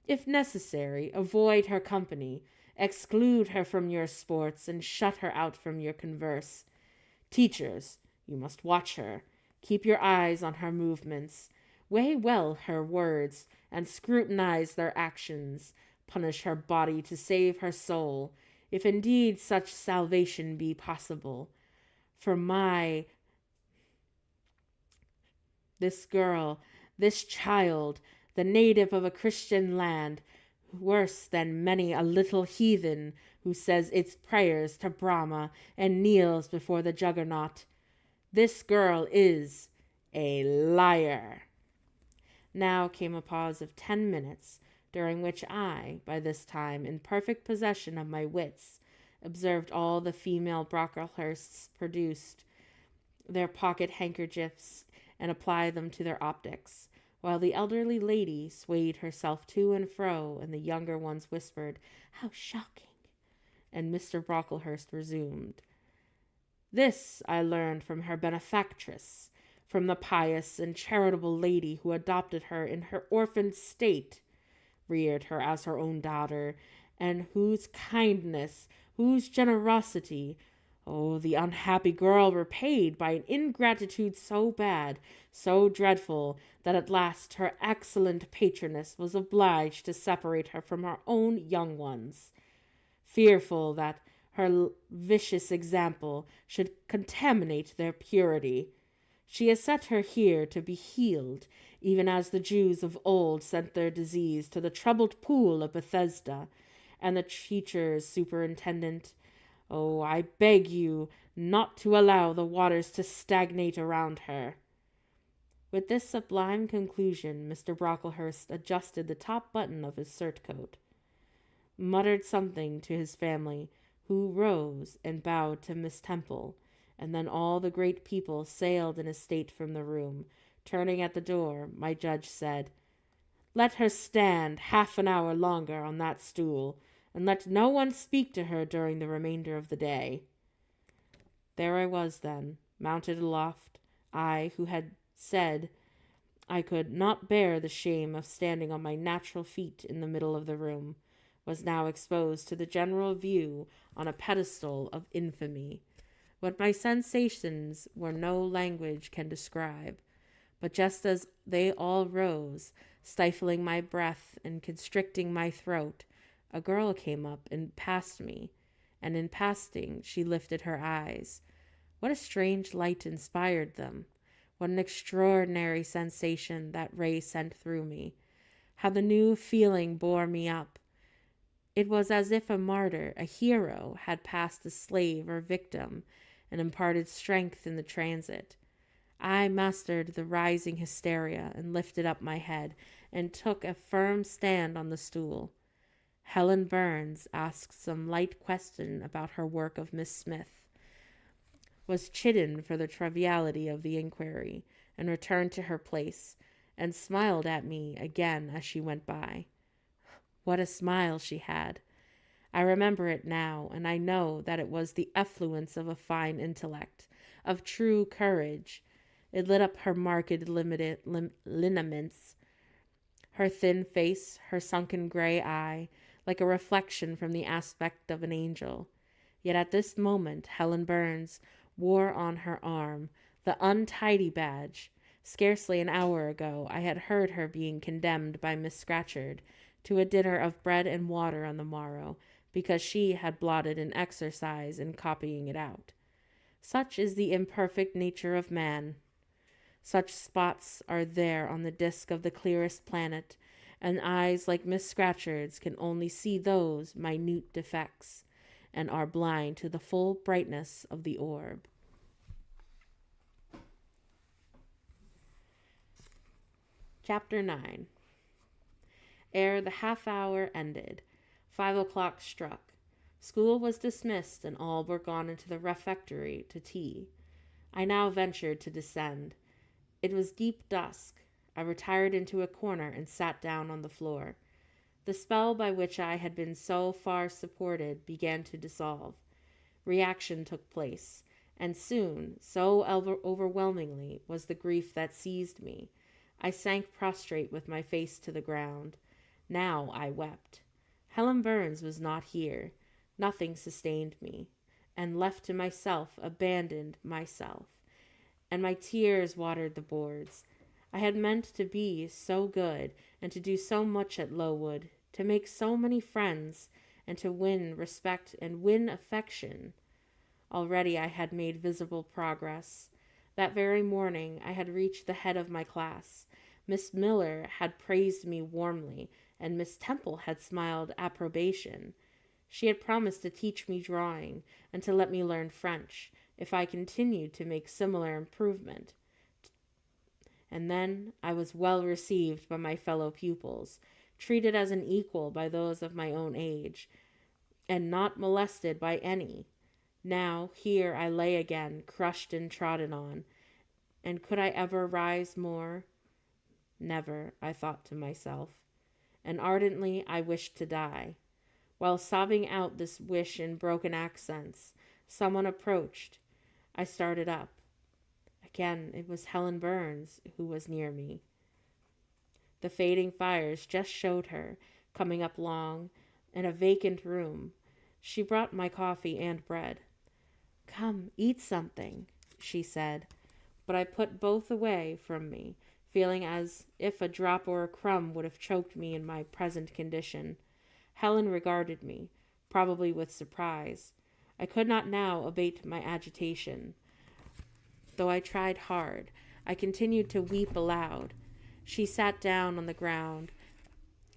If necessary, avoid her company, exclude her from your sports, and shut her out from your converse. Teachers, you must watch her. Keep your eyes on her movements. Weigh well her words, and scrutinize their actions. Punish her body to save her soul, if indeed such salvation be possible. For this girl, this child, the native of a Christian land, worse than many a little heathen who says its prayers to Brahma and kneels before the Juggernaut. This girl is a liar." Now came a pause of 10 minutes, during which I, by this time in perfect possession of my wits, observed all the female Brocklehursts produced their pocket handkerchiefs and apply them to their optics, while the elderly lady swayed herself to and fro, and the younger ones whispered, "How shocking!" And Mr. Brocklehurst resumed, "This I learned from her benefactress, from the pious and charitable lady who adopted her in her orphaned state, reared her as her own daughter, and whose kindness, whose generosity, oh, the unhappy girl repaid by an ingratitude so bad, so dreadful, that at last her excellent patroness was obliged to separate her from her own young ones, fearful that her vicious example should contaminate their purity. She has set her here to be healed, even as the Jews of old sent their disease to the troubled pool of Bethesda, and the teacher's superintendent, oh, I beg you not to allow the waters to stagnate around her." With this sublime conclusion, Mr. Brocklehurst adjusted the top button of his surtout, muttered something to his family, who rose and bowed to Miss Temple, and then all the great people sailed in a state from the room. Turning at the door, my judge said, "Let her stand half an hour longer on that stool, and let no one speak to her during the remainder of the day." There I was then, mounted aloft, I who had said I could not bear the shame of standing on my natural feet in the middle of the room, was now exposed to the general view on a pedestal of infamy. What my sensations were no language can describe, but just as they all rose, stifling my breath and constricting my throat, a girl came up and passed me. and in passing she lifted her eyes. What a strange light inspired them! What an extraordinary sensation that ray sent through me! How the new feeling bore me up! It was as if a martyr, a hero, had passed a slave or victim and imparted strength in the transit. I mastered the rising hysteria and lifted up my head and took a firm stand on the stool. Helen Burns asked some light question about her work of Miss Smith, was chidden for the triviality of the inquiry, and returned to her place, and smiled at me again as she went by. What a smile she had! I remember it now, and I know that it was the effluence of a fine intellect, of true courage. It lit up her marked lineaments, her thin face, her sunken gray eye, like a reflection from the aspect of an angel. Yet at this moment Helen Burns wore on her arm the untidy badge. Scarcely an hour ago I had heard her being condemned by Miss Scatcherd to a dinner of bread and water on the morrow, because she had blotted an exercise in copying it out. Such is the imperfect nature of man. Such spots are there on the disk of the clearest planet, and eyes like Miss Scatcherd's can only see those minute defects, and are blind to the full brightness of the orb. Chapter 9. Ere the half-hour ended, 5 o'clock struck. School was dismissed, and all were gone into the refectory to tea. I now ventured to descend. It was deep dusk. I retired into a corner and sat down on the floor. The spell by which I had been so far supported began to dissolve. Reaction took place, and soon, so overwhelmingly was the grief that seized me, I sank prostrate with my face to the ground. Now I wept. Helen Burns was not here. Nothing sustained me, and left to myself, abandoned myself, and my tears watered the boards. I had meant to be so good, and to do so much at Lowood, to make so many friends, and to win respect and win affection. Already I had made visible progress. That very morning I had reached the head of my class. Miss Miller had praised me warmly, and Miss Temple had smiled approbation. She had promised to teach me drawing, and to let me learn French, if I continued to make similar improvement. And then I was well received by my fellow pupils, treated as an equal by those of my own age, and not molested by any. Now here I lay again, crushed and trodden on, and could I ever rise more? Never, I thought to myself, and ardently I wished to die. While sobbing out this wish in broken accents, someone approached. I started up. Again, it was Helen Burns who was near me. The fading fires just showed her, coming up long, in a vacant room. She brought my coffee and bread. "Come, eat something," she said, but I put both away from me, feeling as if a drop or a crumb would have choked me in my present condition. Helen regarded me, probably with surprise. I could not now abate my agitation. Though I tried hard, I continued to weep aloud. She sat down on the ground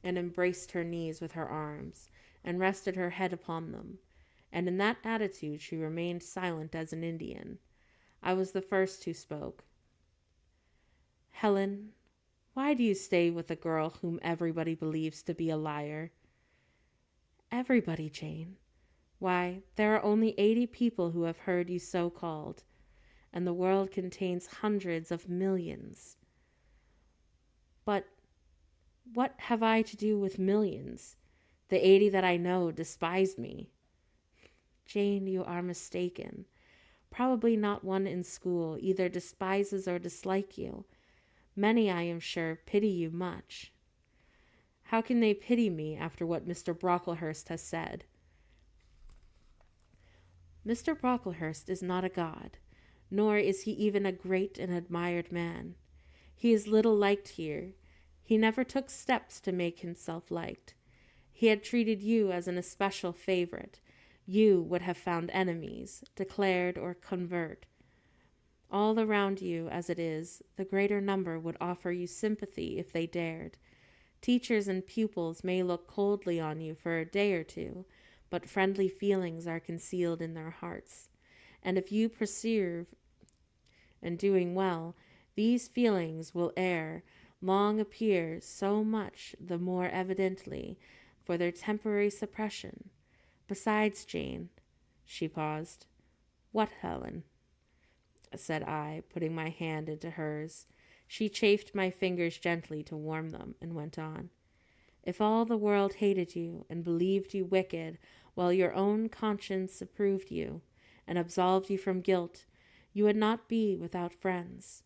and embraced her knees with her arms, and rested her head upon them, and in that attitude she remained silent as an Indian. I was the first who spoke. "Helen, why do you stay with a girl whom everybody believes to be a liar?" "Everybody, Jane. Why, there are only 80 people who have heard you so called, and the world contains hundreds of millions." "But what have I to do with millions? The 80 that I know despise me." "Jane, you are mistaken. Probably not one in school either despises or dislikes you. Many, I am sure, pity you much." "How can they pity me after what Mr. Brocklehurst has said?" "Mr. Brocklehurst is not a god, nor is he even a great and admired man. He is little liked here. He never took steps to make himself liked. He had treated you as an especial favorite, you would have found enemies, declared or convert. All around you as it is, the greater number would offer you sympathy if they dared. Teachers and pupils may look coldly on you for a day or two, but friendly feelings are concealed in their hearts. And if you persevere in doing well, these feelings will ere long appear so much the more evidently for their temporary suppression. Besides, Jane, she paused. What, Helen? Said I, putting my hand into hers. She chafed my fingers gently to warm them, and went on. If all the world hated you and believed you wicked, while your own conscience approved you and absolved you from guilt, you would not be without friends.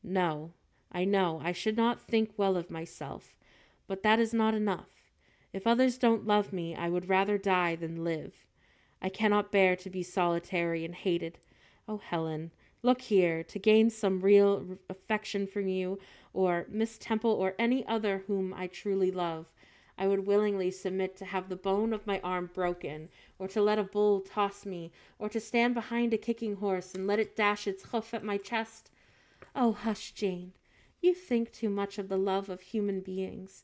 No, I know I should not think well of myself, but that is not enough. If others don't love me, I would rather die than live. I cannot bear to be solitary and hated. Oh, Helen, look here, to gain some real affection from you, or Miss Temple, or any other whom I truly love, I would willingly submit to have the bone of my arm broken, or to let a bull toss me, or to stand behind a kicking horse and let it dash its hoof at my chest. Oh, hush, Jane. You think too much of the love of human beings.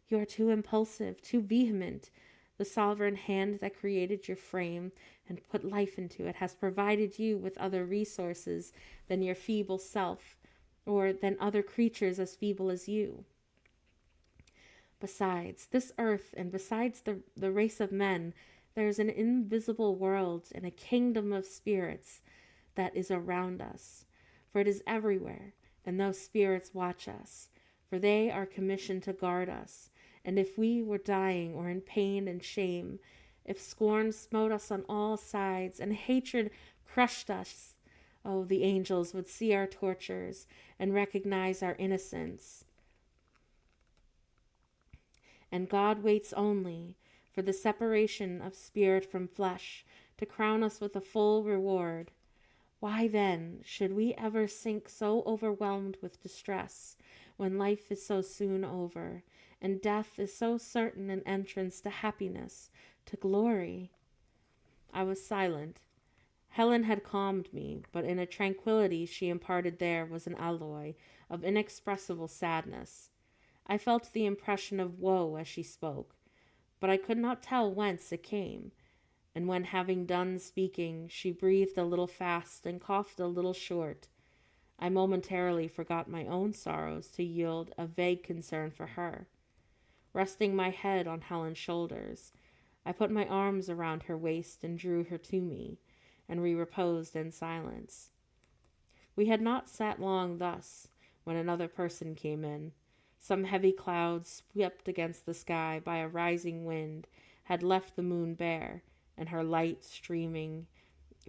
You are too impulsive, too vehement. The sovereign hand that created your frame and put life into it has provided you with other resources than your feeble self, or than other creatures as feeble as you. Besides this earth, and besides the race of men, there is an invisible world and a kingdom of spirits that is around us, for it is everywhere, and those spirits watch us, for they are commissioned to guard us. And if we were dying or in pain and shame, if scorn smote us on all sides and hatred crushed us, oh, the angels would see our tortures and recognize our innocence. And God waits only for the separation of spirit from flesh to crown us with a full reward. Why then should we ever sink so overwhelmed with distress when life is so soon over, and death is so certain an entrance to happiness, to glory? I was silent. Helen had calmed me, but in a tranquillity she imparted there was an alloy of inexpressible sadness. I felt the impression of woe as she spoke, but I could not tell whence it came, and when, having done speaking, she breathed a little fast and coughed a little short, I momentarily forgot my own sorrows to yield a vague concern for her. Resting my head on Helen's shoulders, I put my arms around her waist and drew her to me, and we reposed in silence. We had not sat long thus when another person came in. Some heavy clouds, swept against the sky by a rising wind, had left the moon bare, and her light, streaming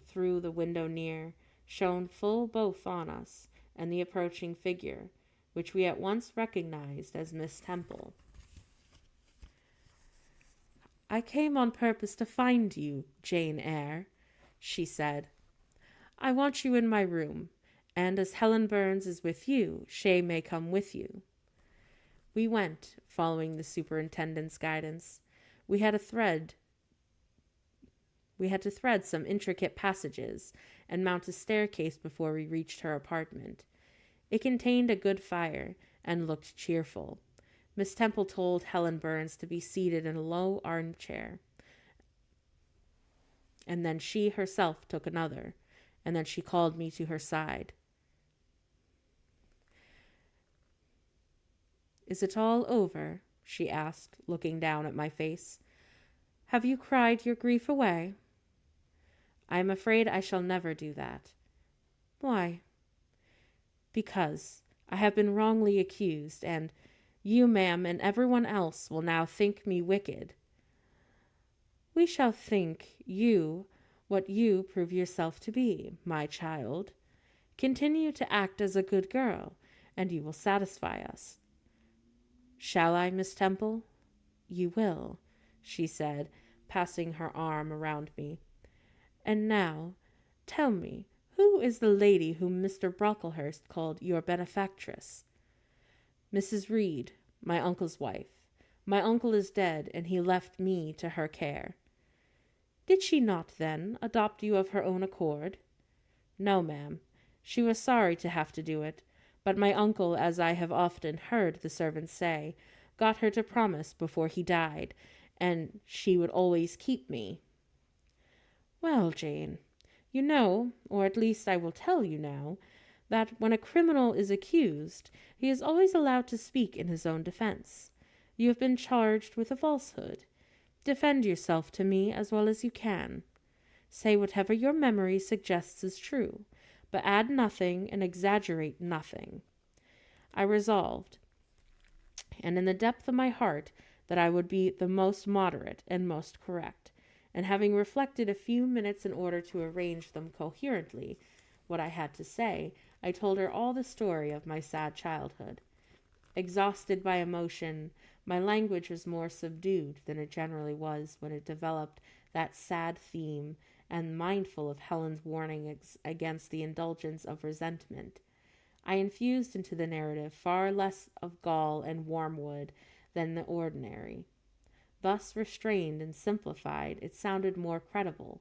through the window near, shone full both on us and the approaching figure, which we at once recognized as Miss Temple. I came on purpose to find you, Jane Eyre, she said. I want you in my room, and as Helen Burns is with you, Shay may come with you. We went, following the superintendent's guidance. We had to thread some intricate passages and mount a staircase before we reached her apartment. It contained a good fire and looked cheerful. Miss Temple told Helen Burns to be seated in a low armchair, and then she herself took another, and then she called me to her side. Is it all over? She asked, looking down at my face. Have you cried your grief away? I am afraid I shall never do that. Why? Because I have been wrongly accused, and you, ma'am, and everyone else will now think me wicked. We shall think you what you prove yourself to be, my child. Continue to act as a good girl, and you will satisfy us. Shall I, Miss Temple? You will, she said, passing her arm around me. And now, tell me, who is the lady whom Mr. Brocklehurst called your benefactress? Mrs. Reed, my uncle's wife. My uncle is dead, and he left me to her care. Did she not, then, adopt you of her own accord? No, ma'am. She was sorry to have to do it, but my uncle, as I have often heard the servants say, got her to promise before he died, and she would always keep me. Well, Jane, you know, or at least I will tell you now, that when a criminal is accused, he is always allowed to speak in his own defense. You have been charged with a falsehood. Defend yourself to me as well as you can. Say whatever your memory suggests is true, but add nothing and exaggerate nothing. I resolved, and in the depth of my heart, that I would be the most moderate and most correct, and having reflected a few minutes in order to arrange them coherently, what I had to say, I told her all the story of my sad childhood. Exhausted by emotion, my language was more subdued than it generally was when it developed that sad theme, and mindful of Helen's warning against the indulgence of resentment, I infused into the narrative far less of gall and wormwood than the ordinary. Thus restrained and simplified, it sounded more credible.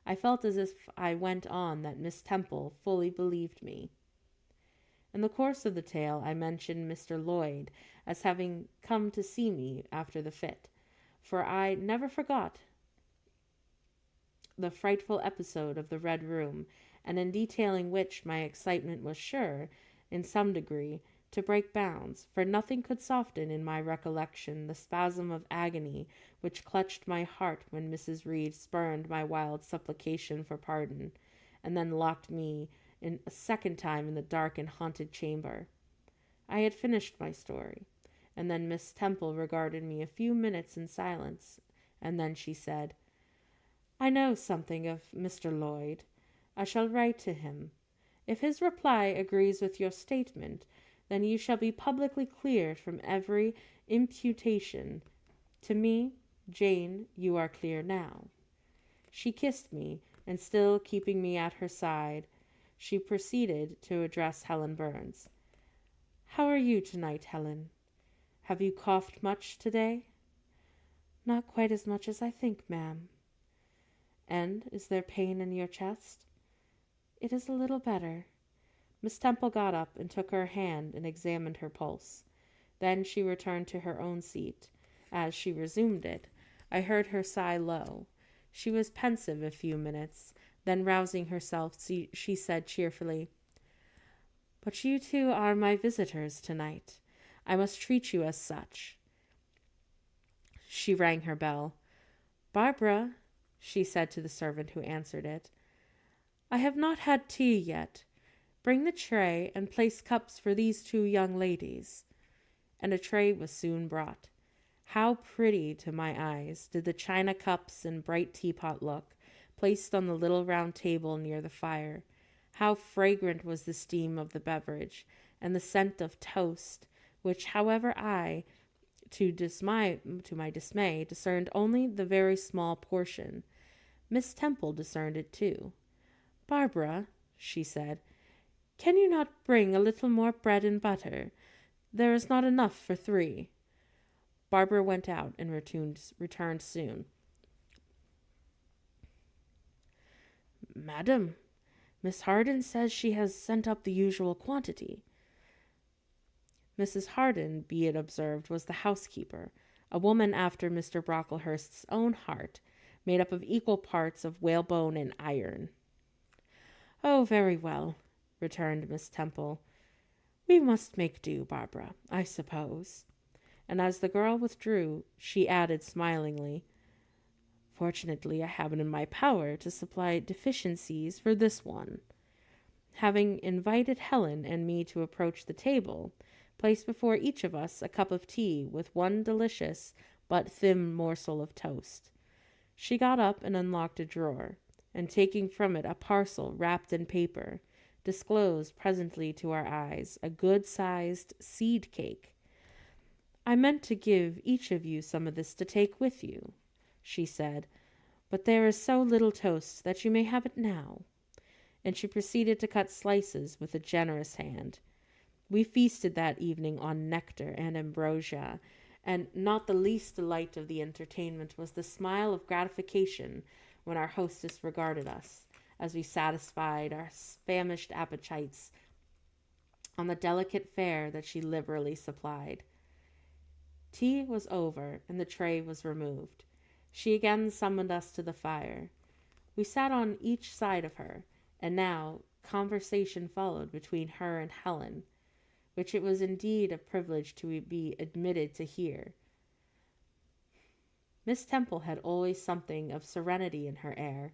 I felt as if I went on that Miss Temple fully believed me. In the course of the tale, I mentioned Mr. Lloyd as having come to see me after the fit, for I never forgot the frightful episode of the Red Room, and in detailing which my excitement was sure, in some degree, to break bounds, for nothing could soften in my recollection the spasm of agony which clutched my heart when Mrs. Reed spurned my wild supplication for pardon, and then locked me in a second time in the dark and haunted chamber. I had finished my story, and then Miss Temple regarded me a few minutes in silence, and then she said, I know something of Mr. Lloyd. I shall write to him. If his reply agrees with your statement, then you shall be publicly cleared from every imputation. To me, Jane, you are clear now. She kissed me, and still keeping me at her side, she proceeded to address Helen Burns. How are you tonight, Helen? Have you coughed much today? Not quite as much as I think, ma'am. And is there pain in your chest? It is a little better. Miss Temple got up and took her hand and examined her pulse. Then she returned to her own seat. As she resumed it, I heard her sigh low. She was pensive a few minutes. Then, rousing herself, she said cheerfully, But you two are my visitors tonight. I must treat you as such. She rang her bell. Barbara, she said to the servant who answered it, I have not had tea yet. Bring the tray and place cups for these two young ladies. And a tray was soon brought. How pretty to my eyes did the china cups and bright teapot look, placed on the little round table near the fire. How fragrant was the steam of the beverage, and the scent of toast, which, however, I, to my dismay, discerned only the very small portion. Miss Temple discerned it too. Barbara, she said, can you not bring a little more bread and butter? There is not enough for 3. Barbara went out and returned soon. Madam, Miss Harden says she has sent up the usual quantity. Mrs. Harden, be it observed, was the housekeeper, a woman after Mr. Brocklehurst's own heart, made up of equal parts of whalebone and iron. Oh, very well, returned Miss Temple. We must make do, Barbara, I suppose. And as the girl withdrew, she added smilingly, Fortunately, I have it in my power to supply deficiencies for this one. Having invited Helen and me to approach the table, placed before each of us a cup of tea with one delicious but thin morsel of toast. She got up and unlocked a drawer, and taking from it a parcel wrapped in paper, disclosed presently to our eyes a good-sized seed cake. I meant to give each of you some of this to take with you, she said, but there is so little toast that you may have it now. And she proceeded to cut slices with a generous hand. We feasted that evening on nectar and ambrosia, and not the least delight of the entertainment was the smile of gratification when our hostess regarded us, as we satisfied our famished appetites on the delicate fare that she liberally supplied. Tea was over, and the tray was removed. She again summoned us to the fire. We sat on each side of her, and now conversation followed between her and Helen, which it was indeed a privilege to be admitted to hear. Miss Temple had always something of serenity in her air,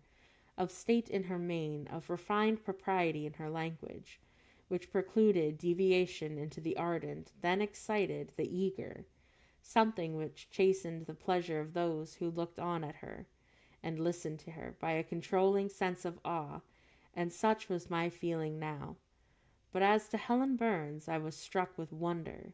of state in her mien, of refined propriety in her language, which precluded deviation into the ardent, then excited the eager, something which chastened the pleasure of those who looked on at her and listened to her by a controlling sense of awe, and such was my feeling now. But as to Helen Burns, I was struck with wonder.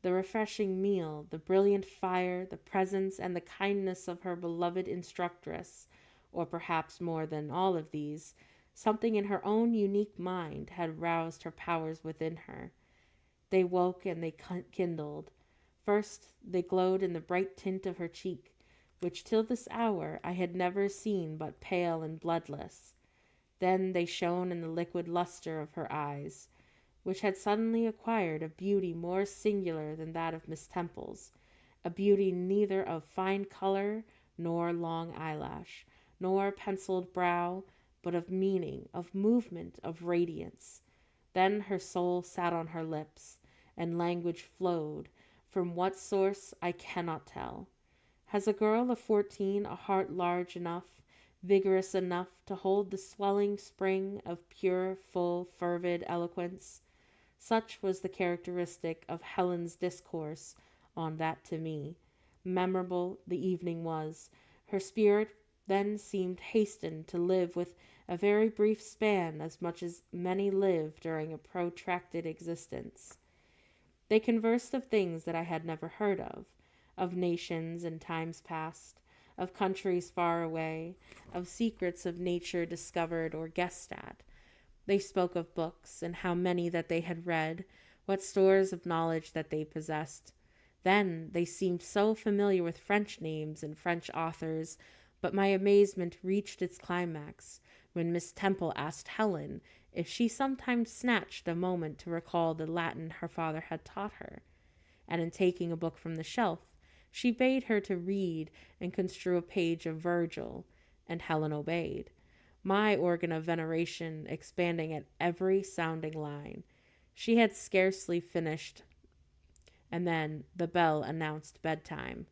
The refreshing meal, the brilliant fire, the presence and the kindness of her beloved instructress, or perhaps more than all of these, something in her own unique mind had roused her powers within her. They woke and they kindled. First, they glowed in the bright tint of her cheek, which till this hour I had never seen but pale and bloodless. Then they shone in the liquid luster of her eyes, which had suddenly acquired a beauty more singular than that of Miss Temple's, a beauty neither of fine color, nor long eyelash, nor penciled brow, but of meaning, of movement, of radiance. Then her soul sat on her lips, and language flowed, from what source I cannot tell. Has a girl of 14 a heart large enough, vigorous enough to hold the swelling spring of pure, full, fervid eloquence? Such was the characteristic of Helen's discourse on that to me. Memorable the evening was. Her spirit then seemed hastened to live with a very brief span as much as many live during a protracted existence. They conversed of things that I had never heard of nations and times past, of countries far away, of secrets of nature discovered or guessed at. They spoke of books, and how many that they had read, what stores of knowledge that they possessed. Then they seemed so familiar with French names and French authors, but my amazement reached its climax when Miss Temple asked Helen if she sometimes snatched a moment to recall the Latin her father had taught her, and in taking a book from the shelf, she bade her to read and construe a page of Virgil, and Helen obeyed, my organ of veneration expanding at every sounding line. She had scarcely finished, and then the bell announced bedtime.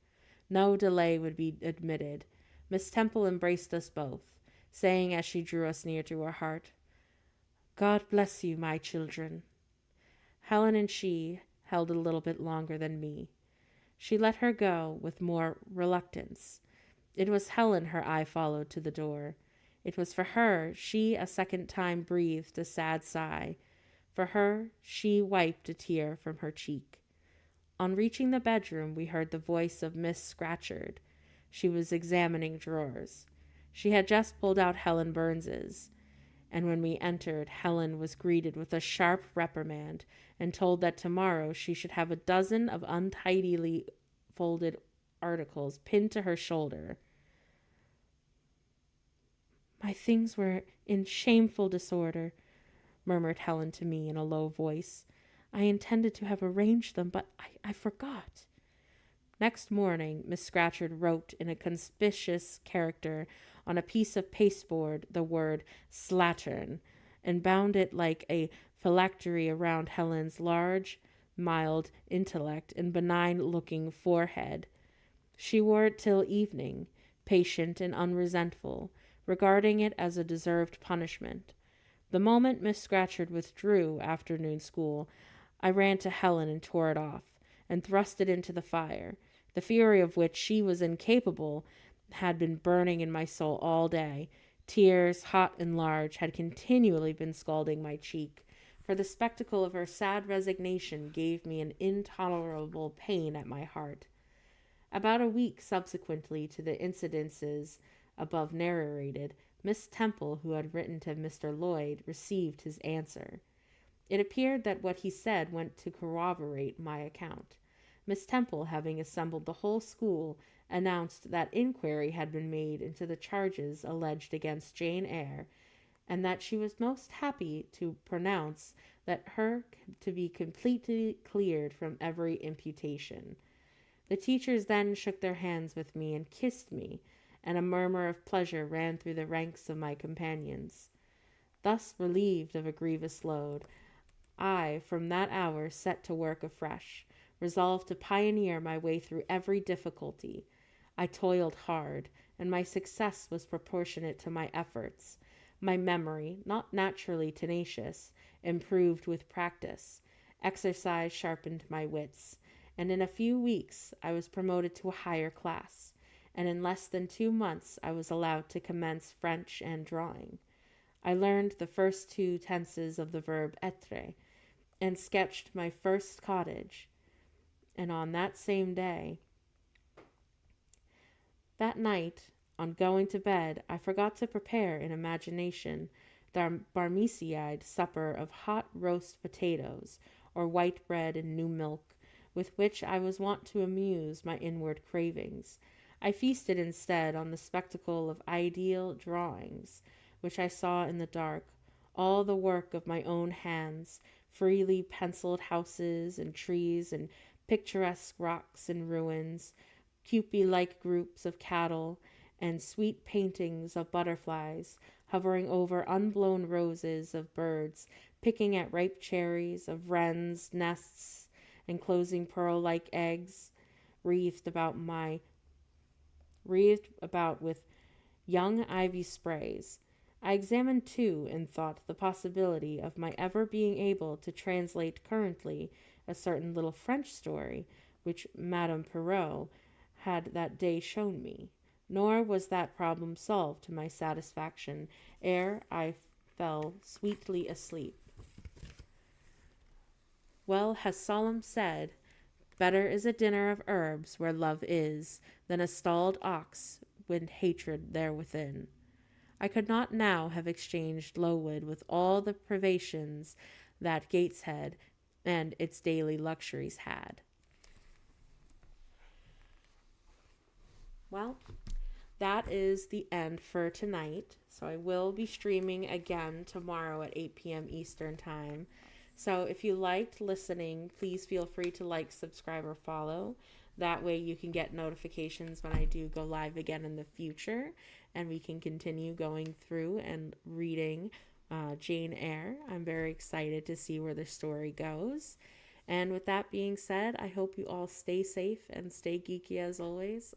No delay would be admitted. Miss Temple embraced us both, saying as she drew us near to her heart, "God bless you, my children." Helen and she held a little bit longer than me. She let her go with more reluctance. It was Helen her eye followed to the door. It was for her she a second time breathed a sad sigh. For her she wiped a tear from her cheek. On reaching the bedroom, we heard the voice of Miss Scatcherd. She was examining drawers. She had just pulled out Helen Burns's, and when we entered, Helen was greeted with a sharp reprimand and told that tomorrow she should have a dozen of untidily folded articles pinned to her shoulder. "My things were in shameful disorder," murmured Helen to me in a low voice. "I intended to have arranged them, but I forgot." Next morning, Miss Scatcherd wrote in a conspicuous character on a piece of pasteboard the word slattern, and bound it like a phylactery around Helen's large, mild intellect and benign-looking forehead. She wore it till evening, patient and unresentful, regarding it as a deserved punishment. The moment Miss Scatcherd withdrew afternoon school, I ran to Helen and tore it off, and thrust it into the fire, the fury of which she was incapable had been burning in my soul all day. Tears, hot and large, had continually been scalding my cheek, for the spectacle of her sad resignation gave me an intolerable pain at my heart. About a week subsequently to the incidences above narrated, Miss Temple, who had written to Mr. Lloyd, received his answer. It appeared that what he said went to corroborate my account. Miss Temple, having assembled the whole school, announced that inquiry had been made into the charges alleged against Jane Eyre, and that she was most happy to pronounce that her to be completely cleared from every imputation. The teachers then shook their hands with me and kissed me, and a murmur of pleasure ran through the ranks of my companions. Thus relieved of a grievous load, I from that hour set to work afresh, resolved to pioneer my way through every difficulty. I toiled hard, and my success was proportionate to my efforts. My memory, not naturally tenacious, improved with practice. Exercise sharpened my wits, and in a few weeks I was promoted to a higher class, and in less than 2 months I was allowed to commence French and drawing. I learned the first 2 tenses of the verb être, and sketched my first cottage, and on that same day. That night, on going to bed, I forgot to prepare in imagination the Barmecide supper of hot roast potatoes, or white bread and new milk, with which I was wont to amuse my inward cravings. I feasted instead on the spectacle of ideal drawings, which I saw in the dark, all the work of my own hands, freely penciled houses and trees and picturesque rocks and ruins, Cupid-like groups of cattle, and sweet paintings of butterflies hovering over unblown roses, of birds picking at ripe cherries, of wrens' nests enclosing pearl-like eggs, wreathed about with young ivy sprays. I examined too, in thought, the possibility of my ever being able to translate currently a certain little French story which Madame Perrault had that day shown me. Nor was that problem solved to my satisfaction ere I fell sweetly asleep. Well has Solomon said, "Better is a dinner of herbs where love is, than a stalled ox with hatred therewithin." I could not now have exchanged Lowood with all the privations that Gateshead and its daily luxuries had. Well, that is the end for tonight. So I will be streaming again tomorrow at 8 p.m. Eastern Time. So if you liked listening, please feel free to like, subscribe, or follow. That way you can get notifications when I do go live again in the future, and we can continue going through and reading Jane Eyre. I'm very excited to see where the story goes. And with that being said, I hope you all stay safe and stay geeky as always.